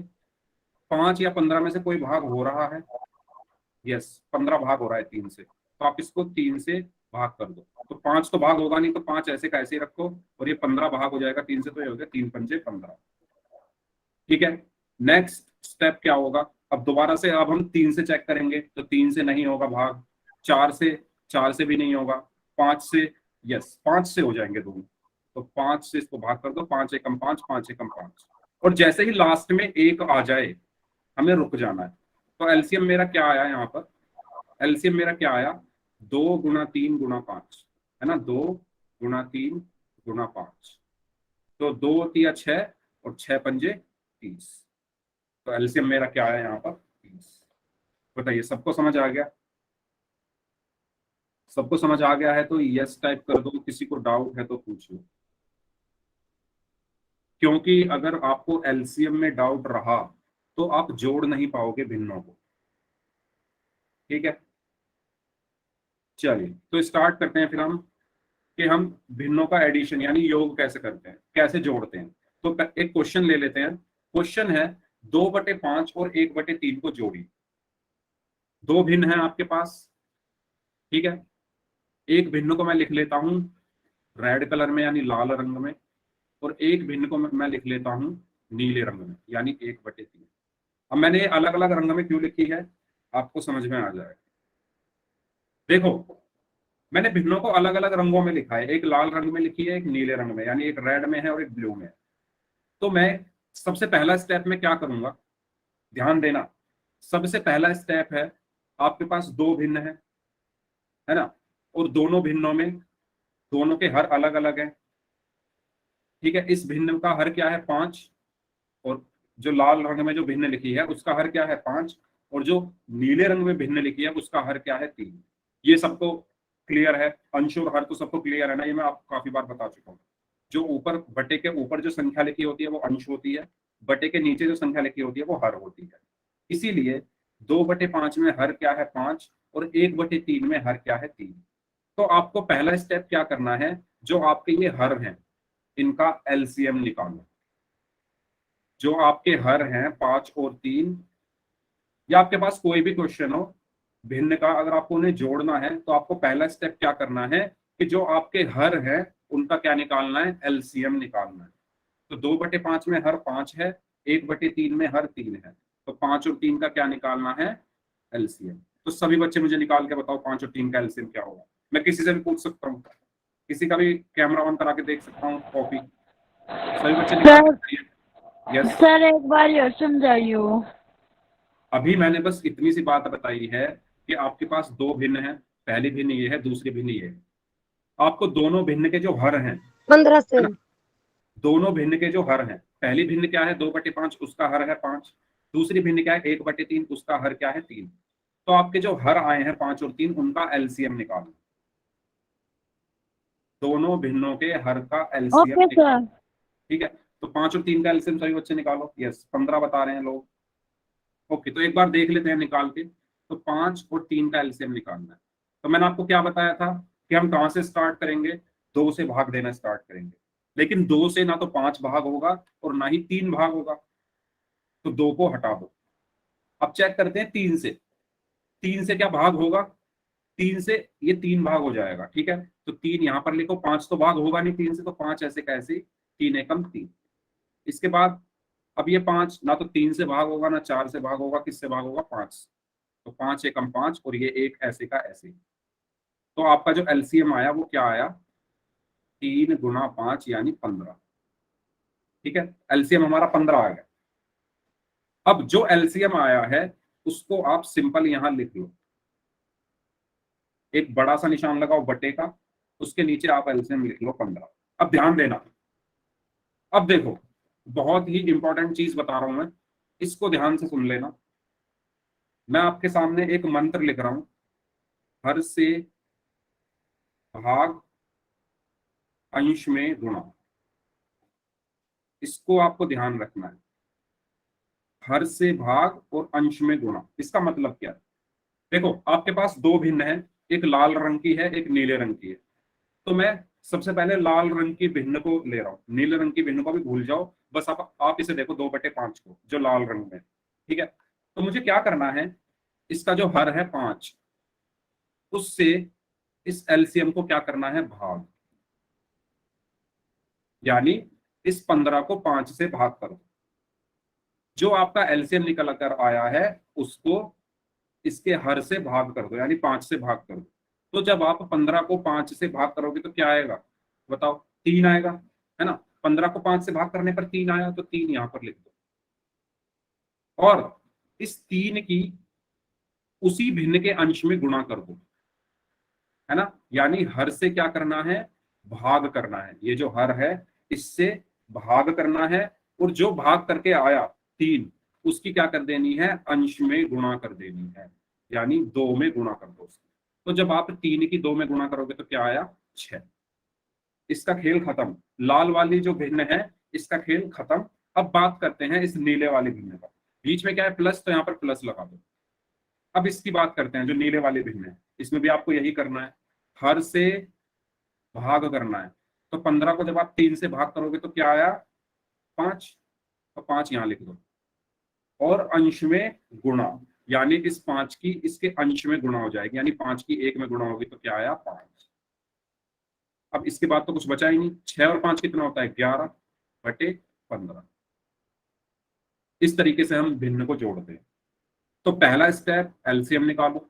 5 या 15 में से कोई भाग हो रहा है, यस 15 भाग हो रहा है 3 से, तो आप इसको 3 से भाग कर दो, तो 5 तो भाग होगा नहीं, तो 5 ऐसे का ऐसे ही रखो, और ये 15 भाग हो जाएगा 3 से, तो ये हो गया 3 पंजे 15। ठीक है, नेक्स्ट स्टेप क्या होगा, अब दोबारा से अब हम 3 से चेक करेंगे, तो 3 से नहीं होगा भाग, 4 से भी नहीं होगा, 5 से, यस 5 से हो जाएंगे दोनों, तो 5 से इसको भाग कर दो, 5 एकम 5, 5 एकम 5, और जैसे ही लास्ट में 1 आ जाए हमें रुक जाना है। तो एलसीएम मेरा क्या आया यहाँ पर, एलसीएम मेरा क्या आया, 2 गुना 3 गुना 5, है ना, 2 गुना 3 गुना 5, तो 2 तिया 6 और 6 पंजे 30, तो एलसीएम मेरा क्या आया यहाँ पर 30। बताइए सबको समझ आ गया, सबको समझ आ गया है तो यस टाइप कर दो, किसी को डाउट है तो पूछ लो, क्योंकि अगर आपको एलसीएम में डाउट रहा तो आप जोड़ नहीं पाओगे भिन्नों को। ठीक है, चलिए तो स्टार्ट करते हैं फिर हम कि हम भिन्नों का एडिशन यानी योग कैसे करते हैं, कैसे जोड़ते हैं। तो एक क्वेश्चन ले लेते हैं, क्वेश्चन है 2/5 और 1/3 को जोड़िए। दो भिन्न हैं आपके पास, ठीक है, एक भिन्न को मैं लिख लेता हूं रेड कलर में यानी लाल रंग में, और एक भिन्न को मैं लिख लेता हूं नीले रंग में यानी 1/3। अब मैंने अलग अलग रंग में क्यों लिखी है आपको समझ में आ जाएगा। देखो मैंने भिन्नों को अलग अलग रंगों में लिखा है, एक लाल रंग में लिखी है, एक नीले रंग में, यानी एक रेड में है और एक ब्लू में है। तो मैं सबसे पहला स्टेप में क्या करूंगा, ध्यान देना, सबसे पहला स्टेप है आपके पास दो भिन्न है ना, और दोनों भिन्नों में दोनों के हर अलग अलग है। ठीक है, इस भिन्न का हर क्या है 5, और जो लाल रंग में जो भिन्न लिखी है उसका हर क्या है 5, और जो नीले रंग में भिन्न लिखी है उसका हर क्या है 3। ये सबको क्लियर है, अंश और हर तो सबको क्लियर है ना, ये मैं आपको काफी बार बता चुका हूँ। जो ऊपर बटे के ऊपर जो संख्या लिखी होती है वो अंश होती है, बटे के नीचे जो संख्या लिखी होती है वो हर होती है। इसीलिए 2/5 में हर क्या है 5 और 1/3 में हर क्या है 3। तो आपको पहला स्टेप क्या करना है, जो आपके ये हर हैं इनका एलसीएम निकालो। जो आपके हर हैं 5 और 3, या आपके पास कोई भी क्वेश्चन हो भिन्न का, अगर आपको उन्हें जोड़ना है तो आपको पहला स्टेप क्या करना है कि जो आपके हर है उनका क्या निकालना है, एलसीएम निकालना है। तो 2/5 में हर 5 है, 1/3 में हर 3 है, तो 5 और 3 का क्या निकालना है, एलसीएम। तो सभी बच्चे मुझे निकाल के बताओ 5 और 3 का एलसीएम क्या होगा। मैं किसी से भी पूछ सकता हूँ, किसी का भी कैमरा ऑन करा के देख सकता हूँ, कॉपी, सभी बच्चे निकाल के। यस सर एक बार और समझाइए। अभी मैंने बस इतनी सी बात बताई है कि आपके पास दो भिन्न हैं, पहली भिन्न ये है, दूसरी भिन्न ये है। आपको दोनों भिन्न के जो हर हैं 15 से, दोनों भिन्न के जो हर हैं, पहली भिन्न क्या है 2/5 उसका हर है 5, दूसरी भिन्न क्या है 1/3 उसका हर क्या है 3। तो आपके जो हर आए हैं 5 और 3 उनका एलसीएम निकालो, दोनों भिन्नों के हर का एलसीएम निकालो। ठीक है, तो 5 और 3 का एलसीएम सभी बच्चे निकालो। यस 15 बता रहे हैं लोग। ओके, तो एक बार देख लेते हैं निकाल के। तो 5 और 3 का एलसीएम निकालना है। तो मैंने आपको क्या बताया था कि हम कहां से स्टार्ट करेंगे, 2 से भाग देना स्टार्ट करेंगे, लेकिन 2 से ना तो 5 भाग होगा और ना ही 3 भाग होगा, तो 2 को हटा दो। अब चेक करते हैं 3 से, 3 से क्या भाग होगा, 3 से ये 3 भाग हो जाएगा। ठीक है, तो 3 यहां पर लिखो, 5 तो भाग होगा नहीं 3 से, तो 5 ऐसे कैसे, 3 एकम 3। इसके बाद अब ये 5 ना तो 3 से भाग होगा ना 4 से भाग होगा, किससे भाग होगा 5, तो 5 एकम 5 और ये एक ऐसे का ऐसे। तो आपका जो एलसीएम आया वो क्या आया, 3 गुना 5 यानी 15। ठीक है, एलसीएम हमारा 15 आ गया। अब जो एलसीएम आया है उसको आप सिंपल यहां लिख लो, एक बड़ा सा निशान लगाओ बटे का, उसके नीचे आप एलसीएम लिख लो 15। अब ध्यान देना, अब देखो बहुत ही इंपॉर्टेंट चीज बता रहा हूं मैं, इसको ध्यान से सुन लेना। मैं आपके सामने एक मंत्र लिख रहा हूं, हर से भाग अंश में गुणा, इसको आपको ध्यान रखना है। हर से भाग और अंश में गुणा, इसका मतलब क्या है, देखो आपके पास दो भिन्न है, एक लाल रंग की है एक नीले रंग की है। तो मैं सबसे पहले लाल रंग की भिन्न को ले रहा हूँ, नीले रंग की भिन्न को भी भूल जाओ, बस आप इसे देखो 2/5 को जो लाल रंग में। ठीक है, तो मुझे क्या करना है, इसका जो हर है 5, उससे इस एलसीएम को क्या करना है, भाग, यानी इस 15 को 5 से भाग कर दो। जो आपका एलसीएम निकल कर आया है उसको इसके हर से भाग कर दो, यानी 5 से भाग कर दो। तो जब आप 15 को 5 से भाग करोगे तो क्या आएगा बताओ, 3 आएगा, है ना। 15 को 5 से भाग करने पर 3 आया, तो 3 यहां पर लिख दो, और इस 3 की उसी भिन्न के अंश में गुणा कर दो, है ना। यानी हर से क्या करना है, भाग करना है। ये जो हर है इससे भाग करना है, और जो भाग करके आया 3, उसकी क्या कर देनी है, अंश में गुणा कर देनी है, यानी 2 में गुणा कर दो उसको। तो जब आप 3 की 2 में गुणा करोगे तो क्या आया, 6। इसका खेल खत्म। लाल वाली जो भिन्न है इसका खेल खत्म। अब बात करते हैं इस नीले वाले भिन्न का। बीच में क्या है, प्लस, तो यहाँ पर प्लस लगा दो। अब इसकी बात करते हैं जो नीले वाले भिन्न है, इसमें भी आपको यही करना है, हर से भाग करना है। तो 15 को जब आप 3 से भाग करोगे तो क्या आया, 5, तो 5 यहां लिख दो, और अंश में गुणा, यानी इस 5 की इसके अंश में गुणा हो जाएगी, यानी 5 की 1 में गुणा होगी तो क्या आया, 5। अब इसके बाद तो कुछ बचा ही नहीं। 6 और 5 कितना होता है, 11/15। इस तरीके से हम भिन्न को जोड़ते हैं। तो पहला स्टेप, एलसीएम निकालो।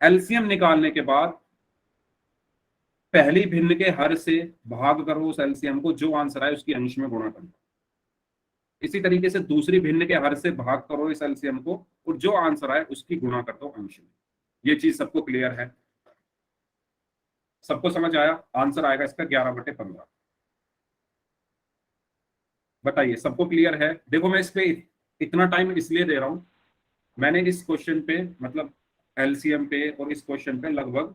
एलसीएम निकालने के बाद पहली भिन्न के हर से भाग करो उस एलसीएम को, जो आंसर आए उसकी अंश में गुणा करो। इसी तरीके से दूसरी भिन्न के हर से भाग करो इस एलसीएम को, और जो आंसर आए उसकी गुणा कर दो अंश में। ये चीज सबको क्लियर है, सबको समझ आया। आंसर आएगा इसका 11/15। बताइए सबको क्लियर है। देखो मैं इस पे इतना टाइम इसलिए दे रहा हूं, मैंने इस क्वेश्चन पे मतलब एलसीएम पे और इस क्वेश्चन पे लगभग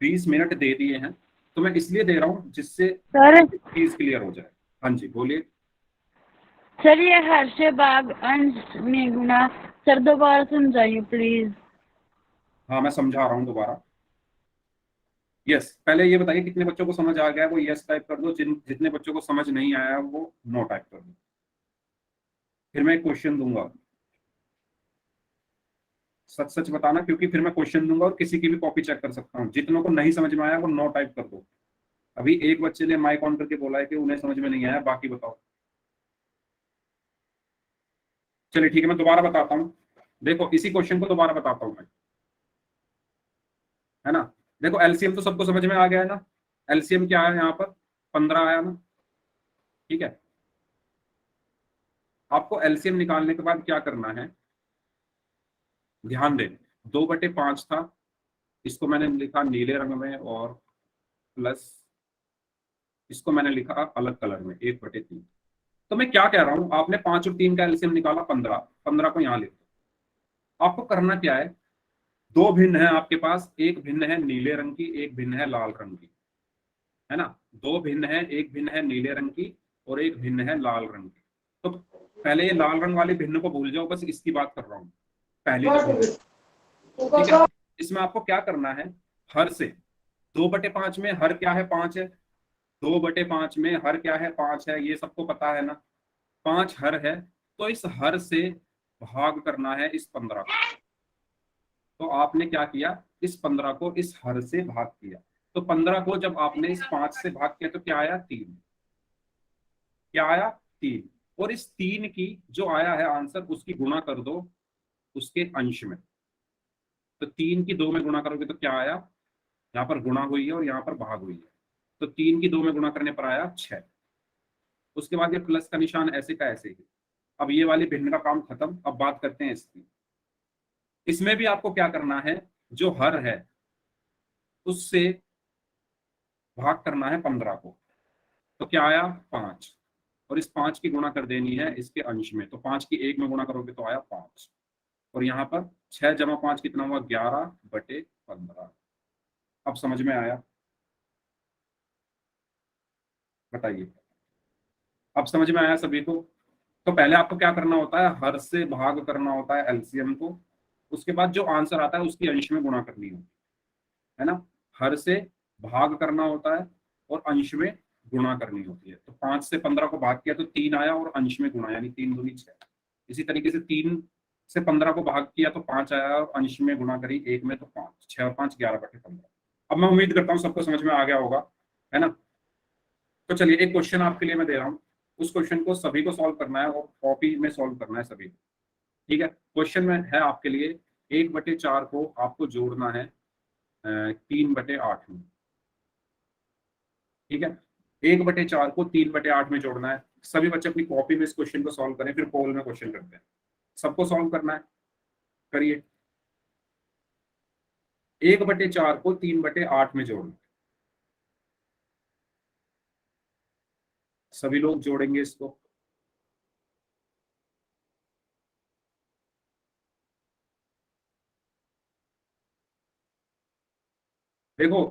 20 मिनट दे दिए हैं, तो मैं इसलिए दे रहा हूं जिससे सर चीज क्लियर हो जाए। हाँ जी बोलिए। सर ये हर से भाग अंश में गुना, सर दोबारा समझाइए प्लीज। हाँ मैं समझा रहा हूँ दोबारा। यस, पहले ये बताइए कितने बच्चों को समझ आ गया है, वो यस टाइप कर दो। जितने बच्चों को समझ नहीं आया वो नो टाइप कर दो। फिर मैं क्वेश्चन दूंगा, सच सच बताना, क्योंकि फिर मैं क्वेश्चन दूंगा और किसी की भी कॉपी चेक कर सकता हूँ। जितनों को नहीं समझ में आया वो नो टाइप कर दो। अभी एक बच्चे ने माइक ऑन करके बोला है कि उन्हें समझ में नहीं आया, बाकी बताओ। चलिए ठीक है, मैं दोबारा बताता हूँ। देखो इसी क्वेश्चन को दोबारा बताता हूँ मैं, है ना। देखो एलसीएम तो सबको समझ में आ गया है ना। एलसीएम क्या है, यहाँ पर 15 आया ना, ठीक है। आपको एलसीएम निकालने के बाद क्या करना है, ध्यान दें। 2/5 था, इसको मैंने लिखा नीले रंग में, और प्लस इसको मैंने लिखा अलग कलर में 1/3। तो मैं क्या कह रहा हूं, आपने 5 और 3 का एलसीएम निकाला 15, 15 को यहां लिख दो। आपको करना क्या है, 2 भिन्न है आपके पास, एक भिन्न है नीले रंग की, एक भिन्न है लाल रंग की, है ना। 2 भिन्न है, एक भिन्न है नीले रंग की और एक भिन्न है लाल रंग की। तो पहले ये लाल रंग वाले भिन्न को भूल जाओ, बस इसकी बात कर रहा हूँ पहली जो, ठीक है। इसमें आपको क्या करना है, हर से 2/5 में हर क्या है, 5 है। 2/5 में हर क्या है, 5 है, ये सबको पता है ना। 5 हर है, तो इस हर से भाग करना है इस 15 को। तो आपने क्या किया, इस 15 को इस हर से भाग किया। तो 15 को जब आपने इस 5 से भाग किया तो क्या आया, 3। क्या आया, 3। और इस 3 की जो आया है आंसर, उसकी गुणा कर दो उसके अंश में। तो 3 की 2 में गुणा करोगे तो क्या आया, यहाँ पर गुणा हुई है और यहाँ पर भाग हुई है, तो 3 की 2 में गुणा करने पर आया 6। उसके बाद ये प्लस का निशान ऐसे का ऐसे ही। अब ये वाली भिन्न का काम खत्म। अब बात करते हैं इसकी। इसमें भी आपको क्या करना है, जो हर है उससे भाग करना है 15 को। तो क्या आया, 5, और इस 5 की गुणा कर देनी है इसके अंश में। तो 5 की 1 में गुणा करोगे तो आया 5, और यहाँ पर 6 जमा 5 कितना हुआ, 11/15। अब समझ में आया, बताइए। अब समझ में आया सभी को। तो पहले आपको क्या करना होता है, हर से भाग करना होता है एलसीएम को, उसके बाद जो आंसर आता है उसकी अंश में गुणा करनी होती है ना। हर से भाग करना होता है और अंश में गुणा करनी होती है। तो 5 से 15 को भाग किया तो 3 आया और अंश में गुणा, यानी 3 दूनी 6। इसी तरीके से 3 से 15 को भाग किया तो 5 आया, और अंश में गुणा करी 1 में तो 5, 6 और 5 11/15। अब मैं उम्मीद करता हूँ सबको समझ में आ गया होगा, है ना। तो चलिए एक क्वेश्चन आपके लिए मैं दे रहा हूँ, उस क्वेश्चन को सभी को सॉल्व करना है और कॉपी में सॉल्व करना है सभी को, ठीक है। क्वेश्चन में है आपके लिए 1/4 को आपको जोड़ना है 3/8 में, ठीक है। 1/4 को 3/8 में जोड़ना है। सभी बच्चे अपनी कॉपी में इस क्वेश्चन को सॉल्व करें, फिर पोल में क्वेश्चन करते हैं। सबको सॉल्व करना है, करिए। 1/4 को 3/8 में जोड़ना, सभी लोग जोड़ेंगे इसको। देखो,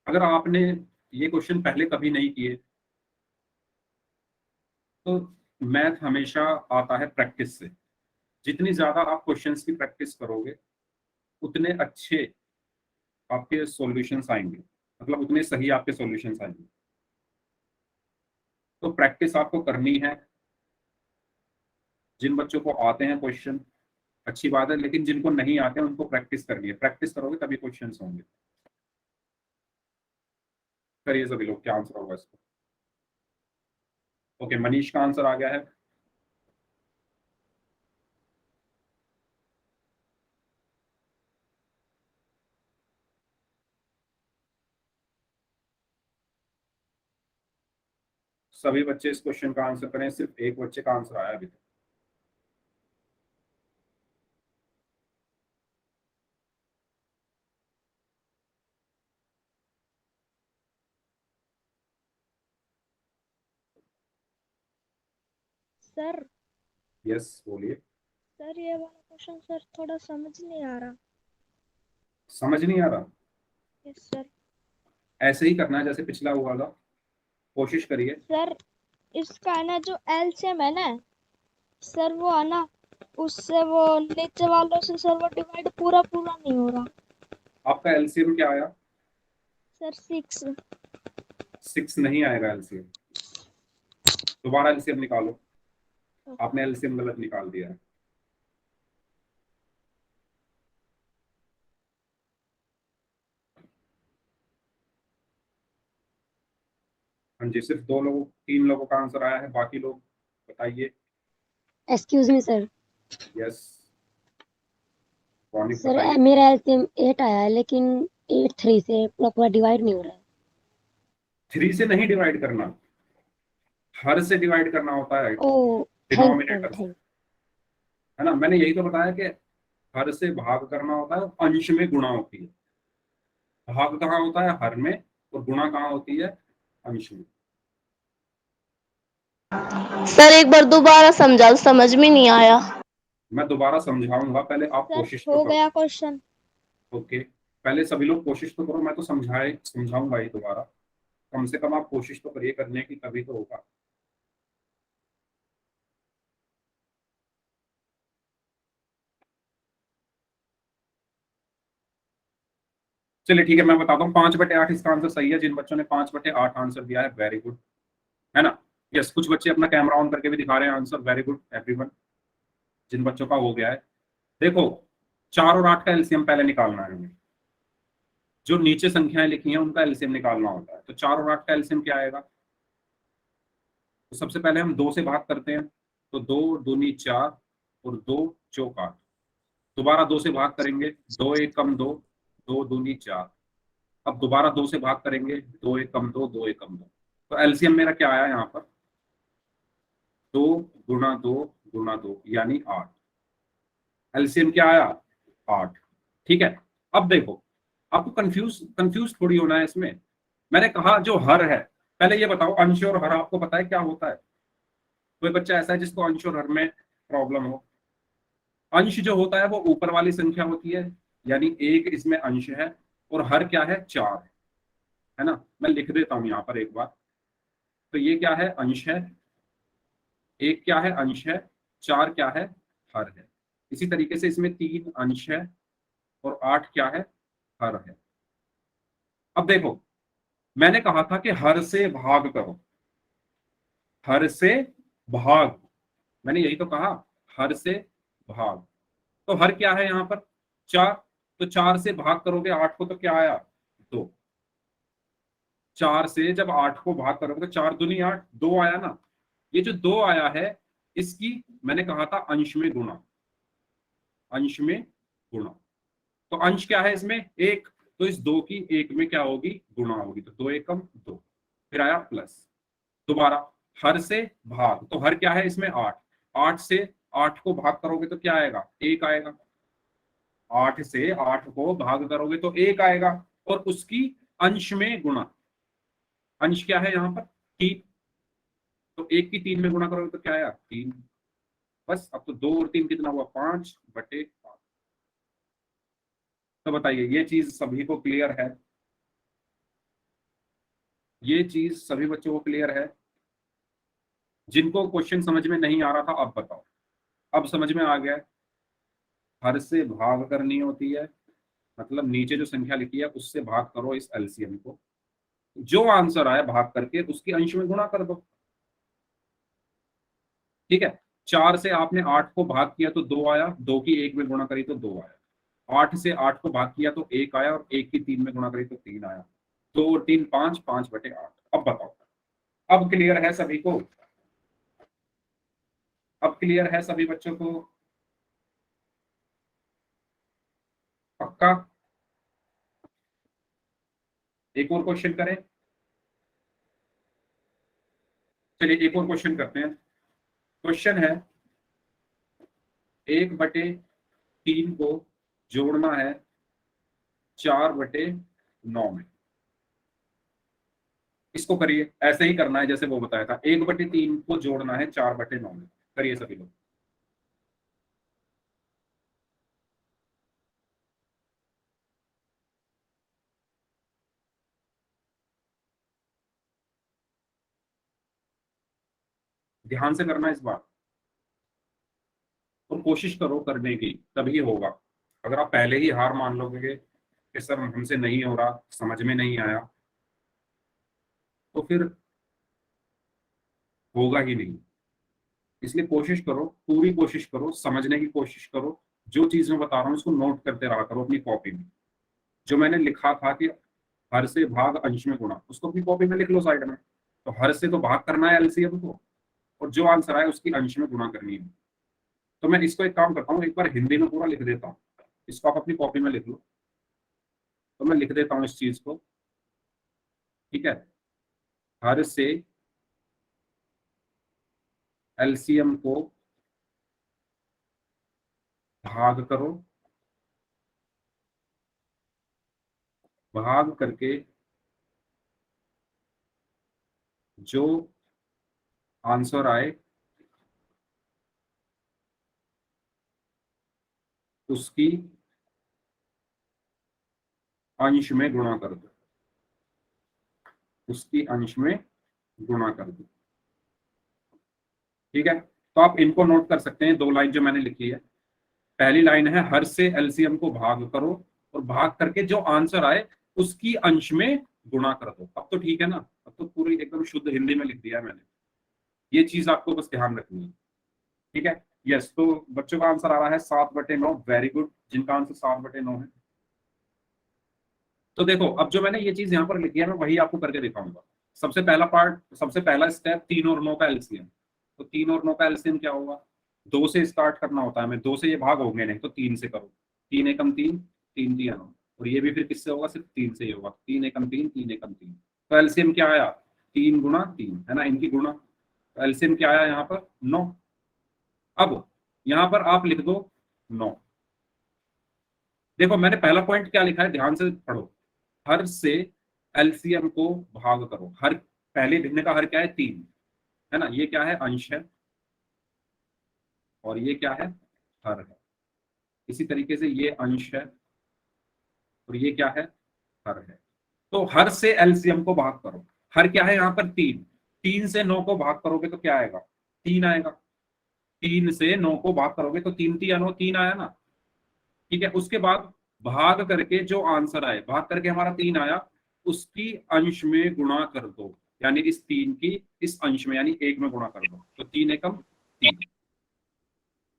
अगर आपने ये क्वेश्चन पहले कभी नहीं किए तो मैथ हमेशा आता है प्रैक्टिस से। जितनी ज्यादा आप क्वेश्चंस की प्रैक्टिस करोगे उतने अच्छे आपके सॉल्यूशंस आएंगे, मतलब उतने सही आपके सॉल्यूशंस आएंगे। तो प्रैक्टिस आपको करनी है। जिन बच्चों को आते हैं क्वेश्चन अच्छी बात है, लेकिन जिनको नहीं आते हैं उनको प्रैक्टिस करनी है। प्रैक्टिस करोगे तभी क्वेश्चंस होंगे। करिए सभी लोग, क्या आंसर होगा इसका। ओके, मनीष का आंसर आ गया है। सभी बच्चे इस क्वेश्चन का आंसर करें, सिर्फ एक बच्चे का आंसर आया अभी तक। सर यस बोलिए। सर ये वाला क्वेश्चन सर थोड़ा समझ नहीं आ रहा। समझ नहीं आ रहा? Yes sir. ऐसे ही करना है जैसे पिछला हुआ था, कोशिश करिए। सर इसका है ना जो एलसीएम है ना सर, वो है ना उससे वो नीचे वालों से सर वो डिवाइड पूरा पूरा नहीं हो रहा। आपका एलसीएम क्या आया? सर 6। 6 नहीं आएगा एलसीएम। दोबारा एलसीएम निकालो। आपने एलसीएम गलत निकाल दिया है। हाँ जी, सिर्फ 3 लोगों का आंसर आया है, बाकी लोग बताइए। Excuse me sir. यस कौन सर बताइए। मेरा एलसीएम 8 आया है, लेकिन 8 3 से पूरा डिवाइड नहीं हो रहा है। 3 से नहीं डिवाइड करना, हर से डिवाइड करना होता है, ओ डिनोमिनेटर से, थैंक। है ना। मैंने यही तो बताया कि हर से भाग करना होता है, अंश में गुणा होती है। भाग कहाँ होता है? हर में। और गुणा कहाँ होती है? अंश में। सर एक बार दोबारा समझाओ, समझ में नहीं आया। मैं दोबारा समझाऊंगा, पहले आप सर कोशिश तो हो करो। गया क्वेश्चन। ओके, पहले सभी लोग कोशिश तो करो, मैं तो समझाऊंगा ही दोबारा। कम से कम आप कोशिश तो करिए करने की, तभी तो होगा। चलिए ठीक है, मैं बताता हूँ। 5/8 इसका आंसर सही है। जिन बच्चों ने 5/8 आंसर दिया है, वेरी गुड, है ना। यस, कुछ बच्चे अपना कैमरा ऑन करके भी दिखा रहे हैं आंसर। वेरी गुड एवरीवन, जिन बच्चों का हो गया है। देखो, 4 और 8 का एलसीएम पहले निकालना है हमें। जो नीचे संख्याएं लिखी हैं उनका एलसीएम निकालना होता है। तो 4 और 8 का एलसीएम क्या आएगा? तो सबसे पहले हम 2 से भाग करते हैं, तो 2 दूनी 4 और 2 चौक 8। दोबारा 2 से भाग करेंगे, 2 1 कम 2, 2 दूनी 4। अब दोबारा 2 से भाग करेंगे, 2 1 कम 2, 2 1 कम 2। तो एलसीएम मेरा क्या आया यहाँ पर? 2 गुणा 2 गुणा 2 यानी 8। एलसीएम क्या आया? 8। ठीक है। अब देखो, आपको कंफ्यूज थोड़ी होना है इसमें। मैंने कहा जो हर है, पहले ये बताओ अंश और हर आपको पता है क्या होता है? कोई बच्चा ऐसा है जिसको अंश और हर में प्रॉब्लम हो? अंश जो होता है वो ऊपर वाली संख्या होती है, यानी 1 इसमें अंश है, और हर क्या है? 4 है ना। मैं लिख देता हूं यहाँ पर एक बार। तो ये क्या है? अंश है। 1 क्या है? अंश है। 4 क्या है? हर है। इसी तरीके से इसमें 3 अंश है और 8 क्या है? हर है। अब देखो, मैंने कहा था कि हर से भाग करो। हर से भाग, मैंने यही तो कहा, हर से भाग। तो हर क्या है यहाँ पर 4, तो 4 से भाग करोगे 8 को तो क्या आया 2। 4 से जब 8 को भाग करोगे तो 4 दूनी 8, 2 आया ना। ये जो 2 आया है इसकी मैंने कहा था अंश में गुणा, अंश में गुणा। तो अंश क्या है इसमें 1, तो इस 2 की 1 में क्या होगी गुणा होगी, तो 2 एकम 2, फिर आया प्लस। दोबारा हर से भाग, तो हर क्या है इसमें 8, 8 से 8 को भाग करोगे तो क्या आएगा 1 आएगा। 8 से 8 को भाग करोगे तो 1 आएगा, और उसकी अंश में गुणा। अंश क्या है यहाँ पर 3, तो 1 की 3 में गुणा करोगे तो क्या आया 3। बस अब तो 2 और 3 कितना हुआ 5/5। तो बताइए ये चीज सभी को क्लियर है? ये चीज सभी बच्चों को क्लियर है? जिनको क्वेश्चन समझ में नहीं आ रहा था अब बताओ, अब समझ में आ गया है? हर से भाग करनी होती है, मतलब नीचे जो संख्या लिखी है उससे भाग करो इस एलसीएम को, जो आंसर आए भाग करके उसकी अंश में गुणा कर दो। ठीक है, 4 से आपने 8 को भाग किया तो 2 आया, 2 की 1 में गुणा करी तो 2 आया। 8 से 8 को भाग किया तो 1 आया, और 1 की 3 में गुणा करी तो 3 आया। 2 और 3 5, 5/8। अब बताओ, अब क्लियर है सभी को? अब क्लियर है सभी बच्चों को? पक्का? एक और क्वेश्चन करें? चलिए एक और क्वेश्चन करते हैं। क्वेश्चन है 1/3 को जोड़ना है 4/9 में। इसको करिए, ऐसे ही करना है जैसे वो बताया था। 1/3 को जोड़ना है 4/9 में। करिए सभी लोग। ध्यान से करना इस बार, और कोशिश करो करने की, तभी होगा। अगर आप पहले ही हार मान लोगे कि सर हमसे नहीं हो रहा, समझ में नहीं आया, तो फिर होगा ही नहीं। इसलिए कोशिश करो, पूरी कोशिश करो, समझने की कोशिश करो। जो चीज मैं बता रहा हूँ उसको नोट करते रहा करो अपनी कॉपी में। जो मैंने लिखा था कि हर से भाग अंश में गुणा, उसको अपनी कॉपी में लिख लो साइड में। तो हर से तो भाग करना है एलसीएम को, और जो आंसर आए उसकी अंश में गुणा करनी है। तो मैं इसको एक काम करता हूँ, एक बार हिंदी में पूरा लिख देता हूँ, इसको आप अपनी कॉपी में लिख लो। तो मैं लिख देता हूँ इस चीज को, ठीक है। हर से एलसीएम को भाग करो, भाग करके जो आंसर आए उसकी अंश में गुणा कर दो, उसकी अंश में गुणा कर दो। ठीक है, तो आप इनको नोट कर सकते हैं, 2 लाइन जो मैंने लिखी है। पहली लाइन है हर से एलसीएम को भाग करो, और भाग करके जो आंसर आए उसकी अंश में गुणा कर दो। अब तो ठीक है ना, अब तो पूरी एकदम शुद्ध हिंदी में लिख दिया है मैंने। ये चीज आपको बस ध्यान रखनी है, ठीक है। यस, तो बच्चों का आंसर आ रहा है 7/9। वेरी गुड, जिनका आंसर 7/9 है। तो देखो, अब जो मैंने ये चीज यहाँ पर लिखी है मैं वही आपको करके दिखाऊंगा। सबसे पहला पार्ट, सबसे पहला स्टेप 3 और 9 का एलसीएम। तो 3 और 9 का एलसीएम क्या होगा, 2 से स्टार्ट करना होता है। मैं 2 से ये भाग होंगे नहीं, तो 3 से करो। 3 एकम 3, 3 3 9, और ये भी फिर किससे होगा, सिर्फ 3 से ही होगा। 3 एकम 3, 3 एकम 3। तो एलसीएम क्या आया 3 गुणा 3, है ना, इनकी गुणा। तो एलसीएम क्या आया यहाँ पर 9। अब यहाँ पर आप लिख दो 9। देखो मैंने पहला पॉइंट क्या लिखा है, ध्यान से पढ़ो। हर से एलसीएम को भाग करो। हर पहले लिखने का हर क्या है 3, है ना, ये क्या है अंश है, और ये क्या है हर है। इसी तरीके से ये अंश है और ये क्या है हर है। तो हर से एलसीएम को भाग करो। हर क्या है यहाँ पर 3, 3 से 9 को भाग करोगे तो क्या आएगा 3 आएगा। 3 से 9 को भाग करोगे तो 3 3 9, 3 आया ना, ठीक है। उसके बाद भाग करके जो आंसर आए, भाग करके हमारा 3 आया, उसकी अंश में गुणा कर दो, यानी इस 3 की इस अंश में यानी 1 में गुणा कर दो। तो 3 एकम 3,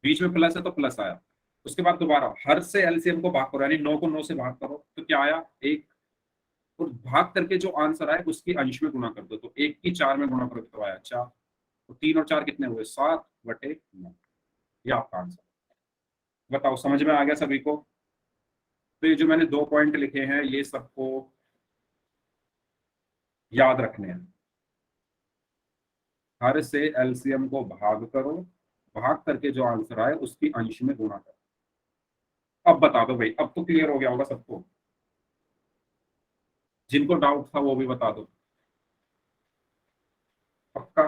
बीच में प्लस है तो प्लस आया, उसके बाद दोबारा हर से एलसीएम को भाग करो, यानी 9 को 9 से भाग करो तो क्या आया 1, और भाग करके जो आंसर आए उसकी अंश में गुणा कर दो, तो 1 की 4 में गुणा करो तो आया 4, तो 3 और 4 कितने हुए 7/9, ये आपका आंसर। बताओ समझ में आ गया सभी को? तो ये जो मैंने 2 पॉइंट लिखे हैं ये सबको याद रखने हैं। हर से एलसीएम को भाग करो, भाग करके जो आंसर आए उसकी अंश में गुणा करो। अब बता दो भाई, अब तो क्लियर हो गया होगा सबको, जिनको डाउट था वो भी बता दो। पक्का?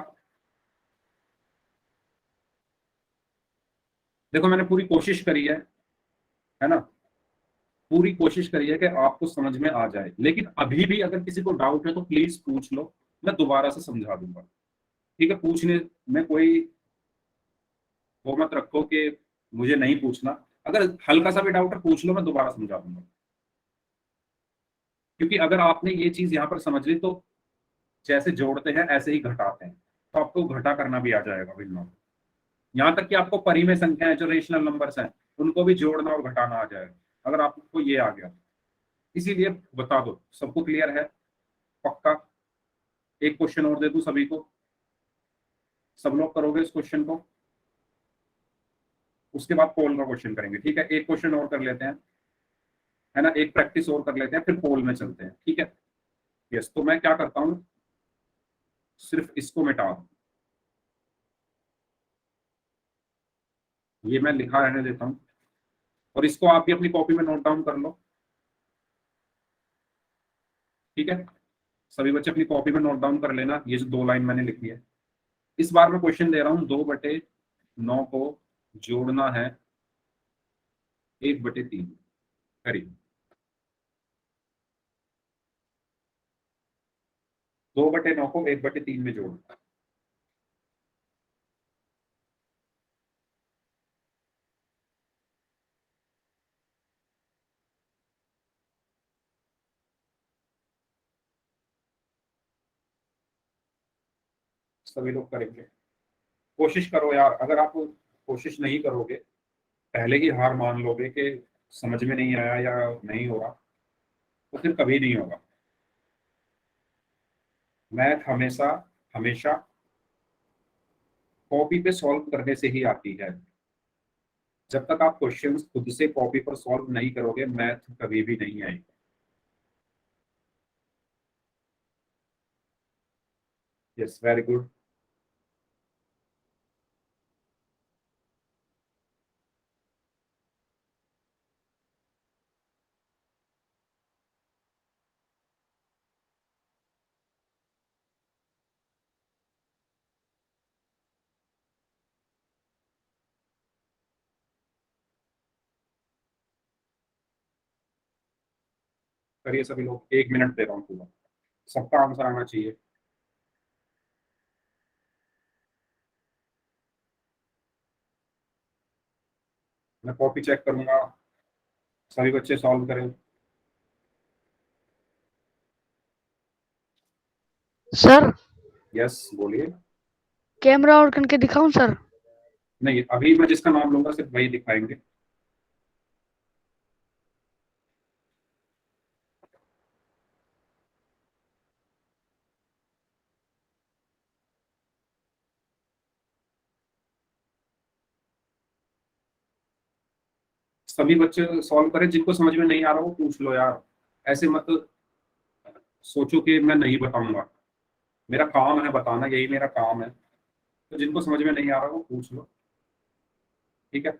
देखो मैंने पूरी कोशिश करी है ना, पूरी कोशिश करी है कि आपको समझ में आ जाए, लेकिन अभी भी अगर किसी को डाउट है तो प्लीज पूछ लो, मैं दोबारा से समझा दूंगा। ठीक है, पूछने में कोई वो मत रखो कि मुझे नहीं पूछना, अगर हल्का सा भी डाउट है पूछ लो, मैं दोबारा समझा दूंगा। क्योंकि अगर आपने ये चीज यहाँ पर समझ ली तो जैसे जोड़ते हैं ऐसे ही घटाते हैं, तो आपको घटा करना भी आ जाएगा भिन्नों। यहाँ तक कि आपको परिमेय संख्याएं जो रेशनल नंबर्स हैं उनको भी जोड़ना और घटाना आ जाएगा, अगर आपको ये आ गया। इसीलिए बता दो, सबको क्लियर है? पक्का? एक क्वेश्चन और दे दूं सभी को, सब लोग करोगे इस क्वेश्चन को, उसके बाद पोल का क्वेश्चन करेंगे। ठीक है, एक क्वेश्चन और कर लेते हैं, है ना, एक प्रैक्टिस और कर लेते हैं, फिर पोल में चलते हैं। ठीक है, यस। तो मैं क्या करता हूं, सिर्फ इसको मिटा दूं, ये मैं लिखा रहने देता हूं, और इसको आप भी अपनी कॉपी में नोट डाउन कर लो। ठीक है, सभी बच्चे अपनी कॉपी में नोट डाउन कर लेना ये जो 2 लाइन मैंने लिखी है। इस बार मैं क्वेश्चन दे रहा हूं, 2/9 को जोड़ना है 1/3, करीब 2/9 को 1/3 में जोड़ना। सभी लोग करेंगे, कोशिश करो यार। अगर आप कोशिश नहीं करोगे, पहले ही हार मान लोगे कि समझ में नहीं आया या नहीं हो रहा, तो फिर कभी नहीं होगा। मैथ हमेशा हमेशा कॉपी पे सॉल्व करने से ही आती है। जब तक आप क्वेश्चंस खुद से कॉपी पर सॉल्व नहीं करोगे, मैथ कभी भी नहीं आएगी। Yes, very good. करिए सभी लोग, 1 मिनट दे रहा हूँ पूरा, सबका आंसर आना चाहिए। मैं कॉपी चेक करूंगा, सभी बच्चे सॉल्व करें। सर यस बोलिए। कैमरा ऑन करके दिखाऊं सर? नहीं, अभी मैं जिसका नाम लूंगा सिर्फ वही दिखाएंगे। सभी बच्चे सॉल्व करें, जिनको समझ में नहीं आ रहा वो पूछ लो यार, ऐसे मत सोचो कि मैं नहीं बताऊंगा, मेरा काम है बताना, यही मेरा काम है। तो जिनको समझ में नहीं आ रहा वो पूछ लो। ठीक है,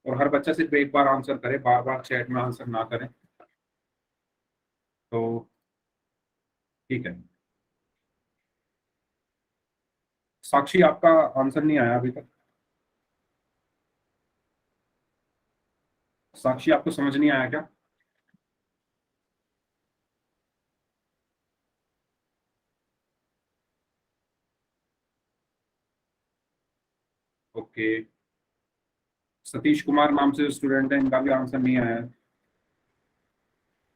और हर बच्चा सिर्फ एक बार आंसर करे, बार बार चैट में आंसर ना करें, तो ठीक है। साक्षी आपका आंसर नहीं आया अभी तक। साक्षी आपको समझ नहीं आया क्या? ओके, सतीश कुमार नाम से जो स्टूडेंट है इनका भी आंसर नहीं आया है।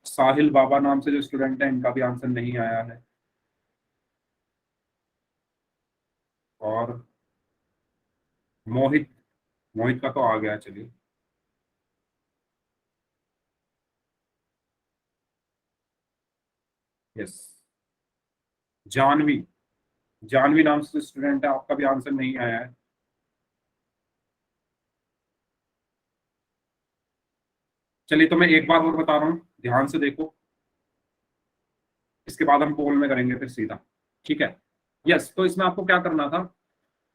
साहिल बाबा नाम से जो स्टूडेंट है इनका भी आंसर नहीं आया है। और मोहित, मोहित का तो आ गया, चलिए। यस। जानवी, जानवी नाम से स्टूडेंट है, आपका भी आंसर नहीं आया है। चलिए तो मैं एक बार और बता रहा हूँ, ध्यान से देखो, इसके बाद हम पोल में करेंगे फिर सीधा, ठीक है। यस, तो इसमें आपको क्या करना था,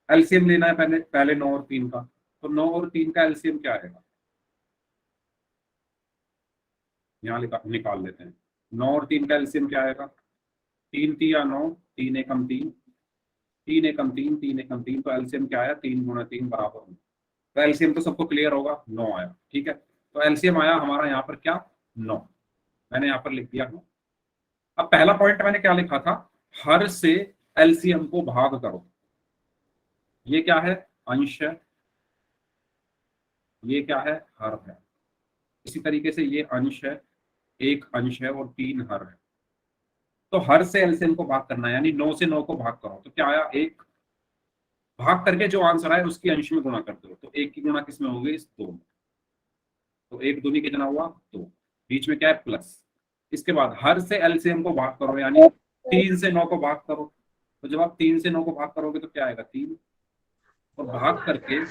एलसीएम लेना है पहले, 9 और 3 का। तो 9 और 3 का एलसीएम क्या आएगा, यहाँ निकाल लेते हैं। 9 और 3 का एलसीएम क्या आएगा, 3 3 या 9, 3 एकम 3, 3 एकम 3, 3 एकम 3, तो एलसीएम क्या आया, 3 गुना 3 बराबर 9। तो एलसीएम तो सबको क्लियर होगा, 9 आया, ठीक है। तो एलसीएम आया हमारा यहाँ पर क्या, 9। मैंने यहाँ पर लिख दिया 9। अब पहला पॉइंट मैंने क्या लिखा था, हर से एलसीएम को भाग करो। ये क्या है, अंश है, ये क्या है, हर है। इसी तरीके से ये अंश है, एक अंश है और 3 हर है। तो हर से एलसीएम को भाग करना है, यानी 9 से 9 को भाग करो, तो क्या आया, 1। भाग करके जो आंसर आए उसकी अंश में गुणा कर दो, तो 1 की गुणा किस में होगी, इस 2 में। तो 1 दूनी कितना हुआ, 2। बीच में क्या है, प्लस। इसके बाद हर से एलसीएम को भाग करो, यानी 3 से 9 को भाग करो। तो जब आप 3 से 9 को भाग करोगे तो क्या आएगा, 3। और भाग करके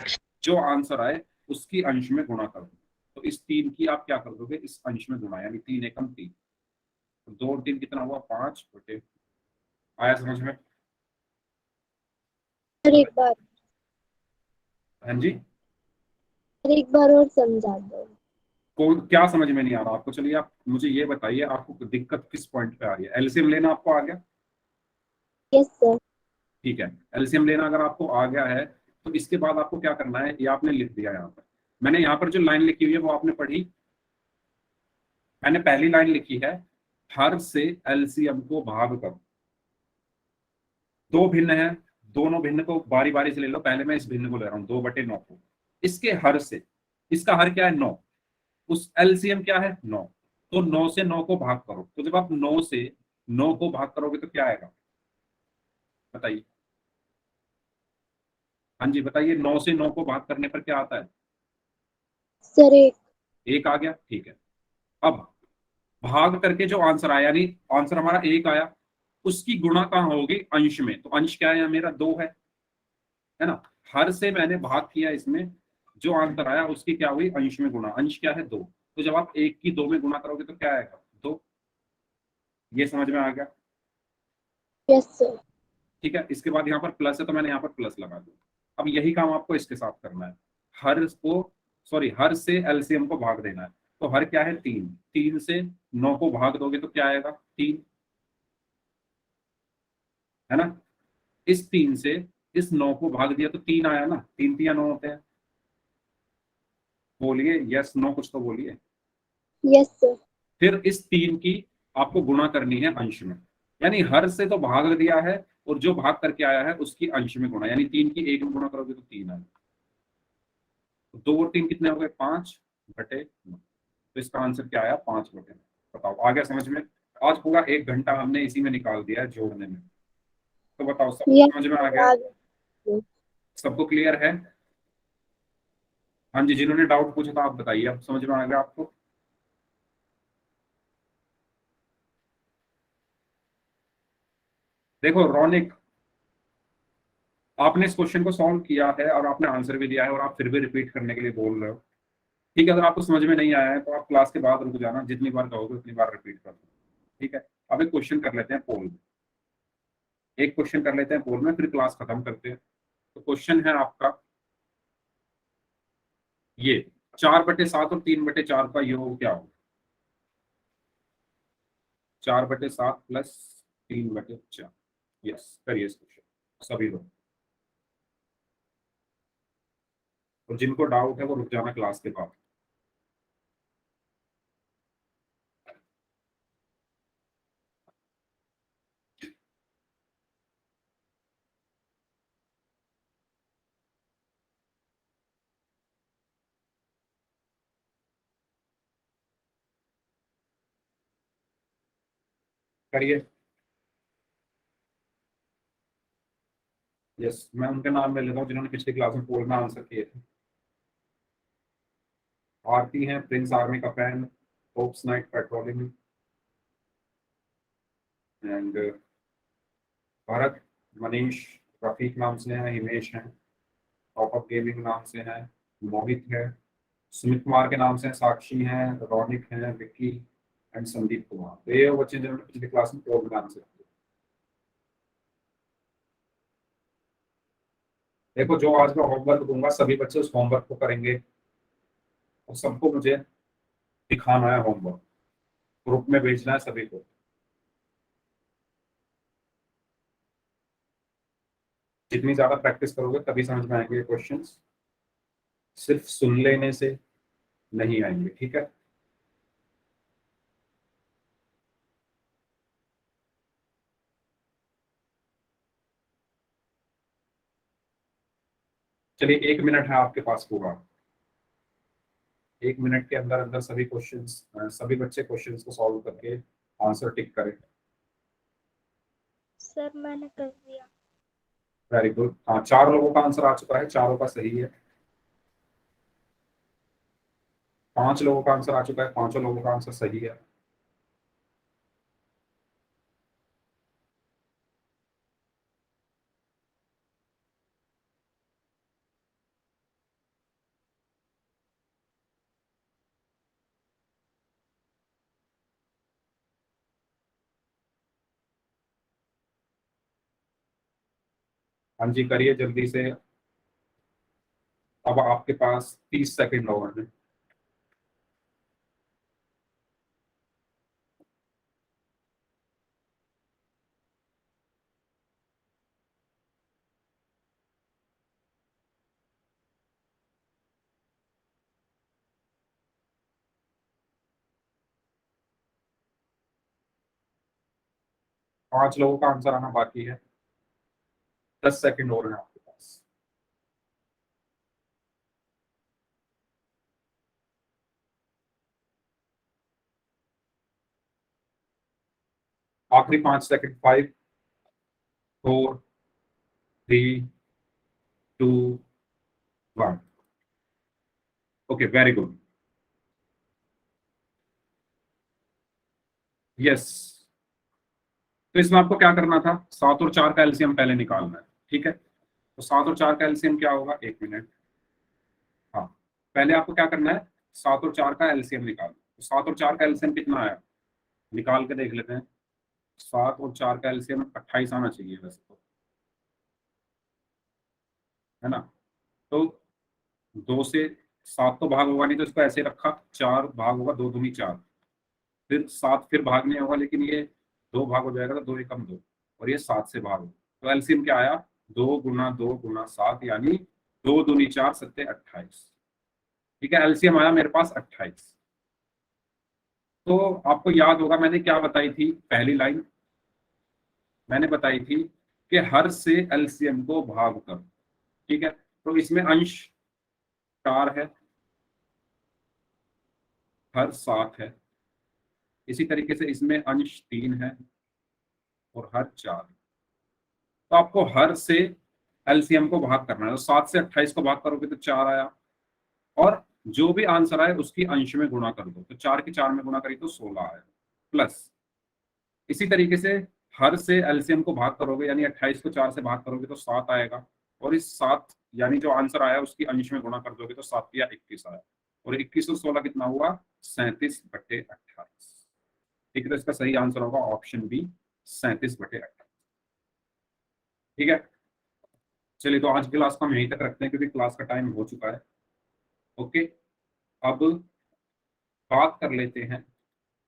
जो आंसर आए उसकी अंश में गुणा कर दो। तो इस 3 की आप क्या कर दोगे, इस अंश में गुणा, यानी 3 एकम 3। तो 2 और 3 कितना हुआ, 5 बटे। आया समझ में, सर एक बार, हाँ जी। एक बार और समझा दो। को क्या समझ में नहीं आ रहा आपको, चलिए आप मुझे ये बताइए, आपको दिक्कत किस पॉइंट पे आ रही है। एलसीएम लेना आपको आ गया, यस सर। ठीक है। एलसीएम लेना अगर आपको आ गया है तो इसके बाद आपको क्या करना है, ये आपने लिख दिया यहाँ पर। मैंने यहाँ पर जो लाइन लिखी हुई है वो आपने पढ़ी। मैंने पहली लाइन लिखी है, हर से एलसीएम को भाग करो। दो भिन्न है, दोनों भिन्न को बारी बारी से ले लो। पहले मैं इस भिन्न को ले रहा हूँ, 2/9 को। इसके हर से, इसका हर क्या है, 9। उस एलसीएम क्या है, 9। तो 9 से 9 को भाग करो। तो जब आप 9 से 9 को भाग करोगे तो क्या आएगा, बताइए। हाँ जी बताइए, 9 से 9 को भाग करने पर क्या आता है, सर एक। 1 आ गया, ठीक है। अब भाग करके जो आंसर आया, यानी आंसर हमारा 1 आया, उसकी गुणा कहाँ होगी, अंश में। तो अंश क्या है, मेरा 2 है ना। हर से मैंने भाग किया, इसमें जो आंसर आया उसकी क्या हुई, अंश में गुणा। अंश क्या है, 2। तो जब आप 1 की 2 में गुणा करोगे तो क्या आएगा, 2। ये समझ में आ गया, यस सर। ठीक है। इसके बाद यहाँ पर प्लस है तो मैंने यहाँ पर प्लस लगा दिया। अब यही काम आपको इसके साथ करना है, हर को, सॉरी, हर से एलसीएम को भाग देना है। तो हर क्या है, 3। 3 से 9 को भाग दोगे तो क्या आएगा, 3, है ना। इस 3 से इस 9 को भाग दिया तो 3 आया ना, 3 3 9 होते हैं। बोलिए यस नो, कुछ तो बोलिए। Yes sir. फिर इस 3 की आपको गुणा करनी है अंश में, यानी हर से तो भाग दिया है और जो भाग करके आया है उसकी अंश में गुणा, यानी 3 की 1 में गुणा करोगे तो 3 आएगा। तो 2 और 3 कितने हो गए, 5/9। तो इसका आंसर क्या आया, 5/9। बताओ आ गया समझ में। आज पूरा 1 घंटा हमने इसी में निकाल दिया है, जोड़ने में। तो बताओ सबको यस समझ में आ गया, सर। सबको क्लियर है। हाँ जी, जिन्होंने डाउट पूछा था आप बताइए, अब समझ में आ गया आपको। देखो रौनिक, आपने इस क्वेश्चन को सॉल्व किया है और आपने आंसर भी दिया है और आप फिर भी रिपीट करने के लिए बोल रहे हो, ठीक है। अगर आपको समझ में नहीं आया है तो आप क्लास के बाद रुक जाना, जितनी बार कहोगे उतनी बार रिपीट कर दो, ठीक है। अब एक क्वेश्चन कर लेते हैं पोल में, एक क्वेश्चन कर लेते हैं पोल में, फिर क्लास खत्म करते हैं। तो क्वेश्चन है आपका ये, 4/7 और 3/4 का योग क्या होगा, 4/7 प्लस 3/4। यस करिए इस क्वेश्चन सभी लोग, और जिनको डाउट है वो रुक जाना क्लास के बाद। करिए। यस, मैं उनके नाम ले लेता हूँ जिन्होंने पिछली क्लास में पोल में आंसर किए थे। आरती हैं, प्रिंस आर्मी का fan, hopes night patrolling, and Bharat, Manish, Rafiq नाम से हैं, हिमेश हैं, टॉप अप गेमिंग नाम से हैं, मोहित है, सुमित कुमार के नाम से हैं, साक्षी हैं, रौनिक हैं, विक्की एंड संदीप कुमार। तो ये बच्चे जिन्होंने पिछली क्लास में पोल में आंसर किए। देखो, जो आज मैं होमवर्क दूंगा सभी बच्चे उस होमवर्क को करेंगे और सबको मुझे दिखाना है, होमवर्क ग्रुप में भेजना है सभी को। जितनी ज्यादा प्रैक्टिस करोगे तभी समझ में आएंगे क्वेश्चंस, सिर्फ सुन लेने से नहीं आएंगे, ठीक है। चलिए, 1 मिनट है आपके पास पूरा। 1 मिनट के अंदर अंदर सभी क्वेश्चंस, सभी बच्चे क्वेश्चंस को सॉल्व करके आंसर टिक करें। सर मैंने कर दिया। Very good. हाँ, 4 लोगों का आंसर आ चुका है, चारों का सही है। 5 लोगों का आंसर आ चुका है, 5 लोगों का आंसर सही है। हाँ जी, करिए जल्दी से। अब आपके पास 30 सेकंड और हैं। पांच लोगों का आंसर आना बाकी है। 10 सेकंड और हैं आपके पास। आखिरी 5 second. 5, 4, 3, 2, 1। Okay, very good. Yes, तो इसमें आपको क्या करना था, 7 और 4 का एलसीएम पहले निकालना है, ठीक है। तो 7 और 4 का एलसीएम क्या होगा, 1 मिनट। हाँ, पहले आपको क्या करना है, 7 और 4 का एलसीएम निकालना। तो 7 और 4 का एलसीएम कितना आया, निकाल के देख लेते हैं। 7 और 4 का एलसीएम 28 आना चाहिए वैसे तो, है ना। तो 2 से 7 तो भाग होगा नहीं, तो इसको ऐसे रखा, 4 भाग होगा, 2 दूनी 4, फिर 7 फिर भाग नहीं होगा, लेकिन ये 2 भाग हो जाएगा, तो 2 एकम 2, और ये 7 से भाग होगा। तो एलसीएम क्या आया, 2 गुना 2 गुना 7, यानी 2 दूनी 4 सत्ते 28। ठीक है, एलसीएम आया मेरे पास 28। तो आपको याद होगा मैंने क्या बताई थी, पहली लाइन मैंने बताई थी कि हर से एलसीएम को भाग कर, ठीक है। तो इसमें अंश 4 है, हर 7 है। इसी तरीके से इसमें अंश 3 है और हर 4। तो आपको हर से एलसीएम को भाग करना है। तो 7 से 28 को भाग करोगे तो 4 आया, और जो भी आंसर आए उसकी अंश में गुणा कर दो। तो 4 की 4 में गुणा करी तो 16 आया, प्लस इसी तरीके से हर से एलसीएम को भाग करोगे, यानी 28 को 4 से भाग करोगे तो 7 आएगा, और इस 7 यानी जो आंसर आया उसकी अंश में गुणा कर दोगे तो 7 या 21 आया, और 21 और 16 कितना हुआ, 37/28। ठीक है, तो इसका सही आंसर होगा ऑप्शन बी, 37/28। ठीक है, चलिए तो आज की क्लास को हम यहीं तक रखते हैं क्योंकि क्लास का टाइम हो चुका है। ओके, अब बात कर लेते हैं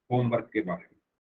होमवर्क के बारे में।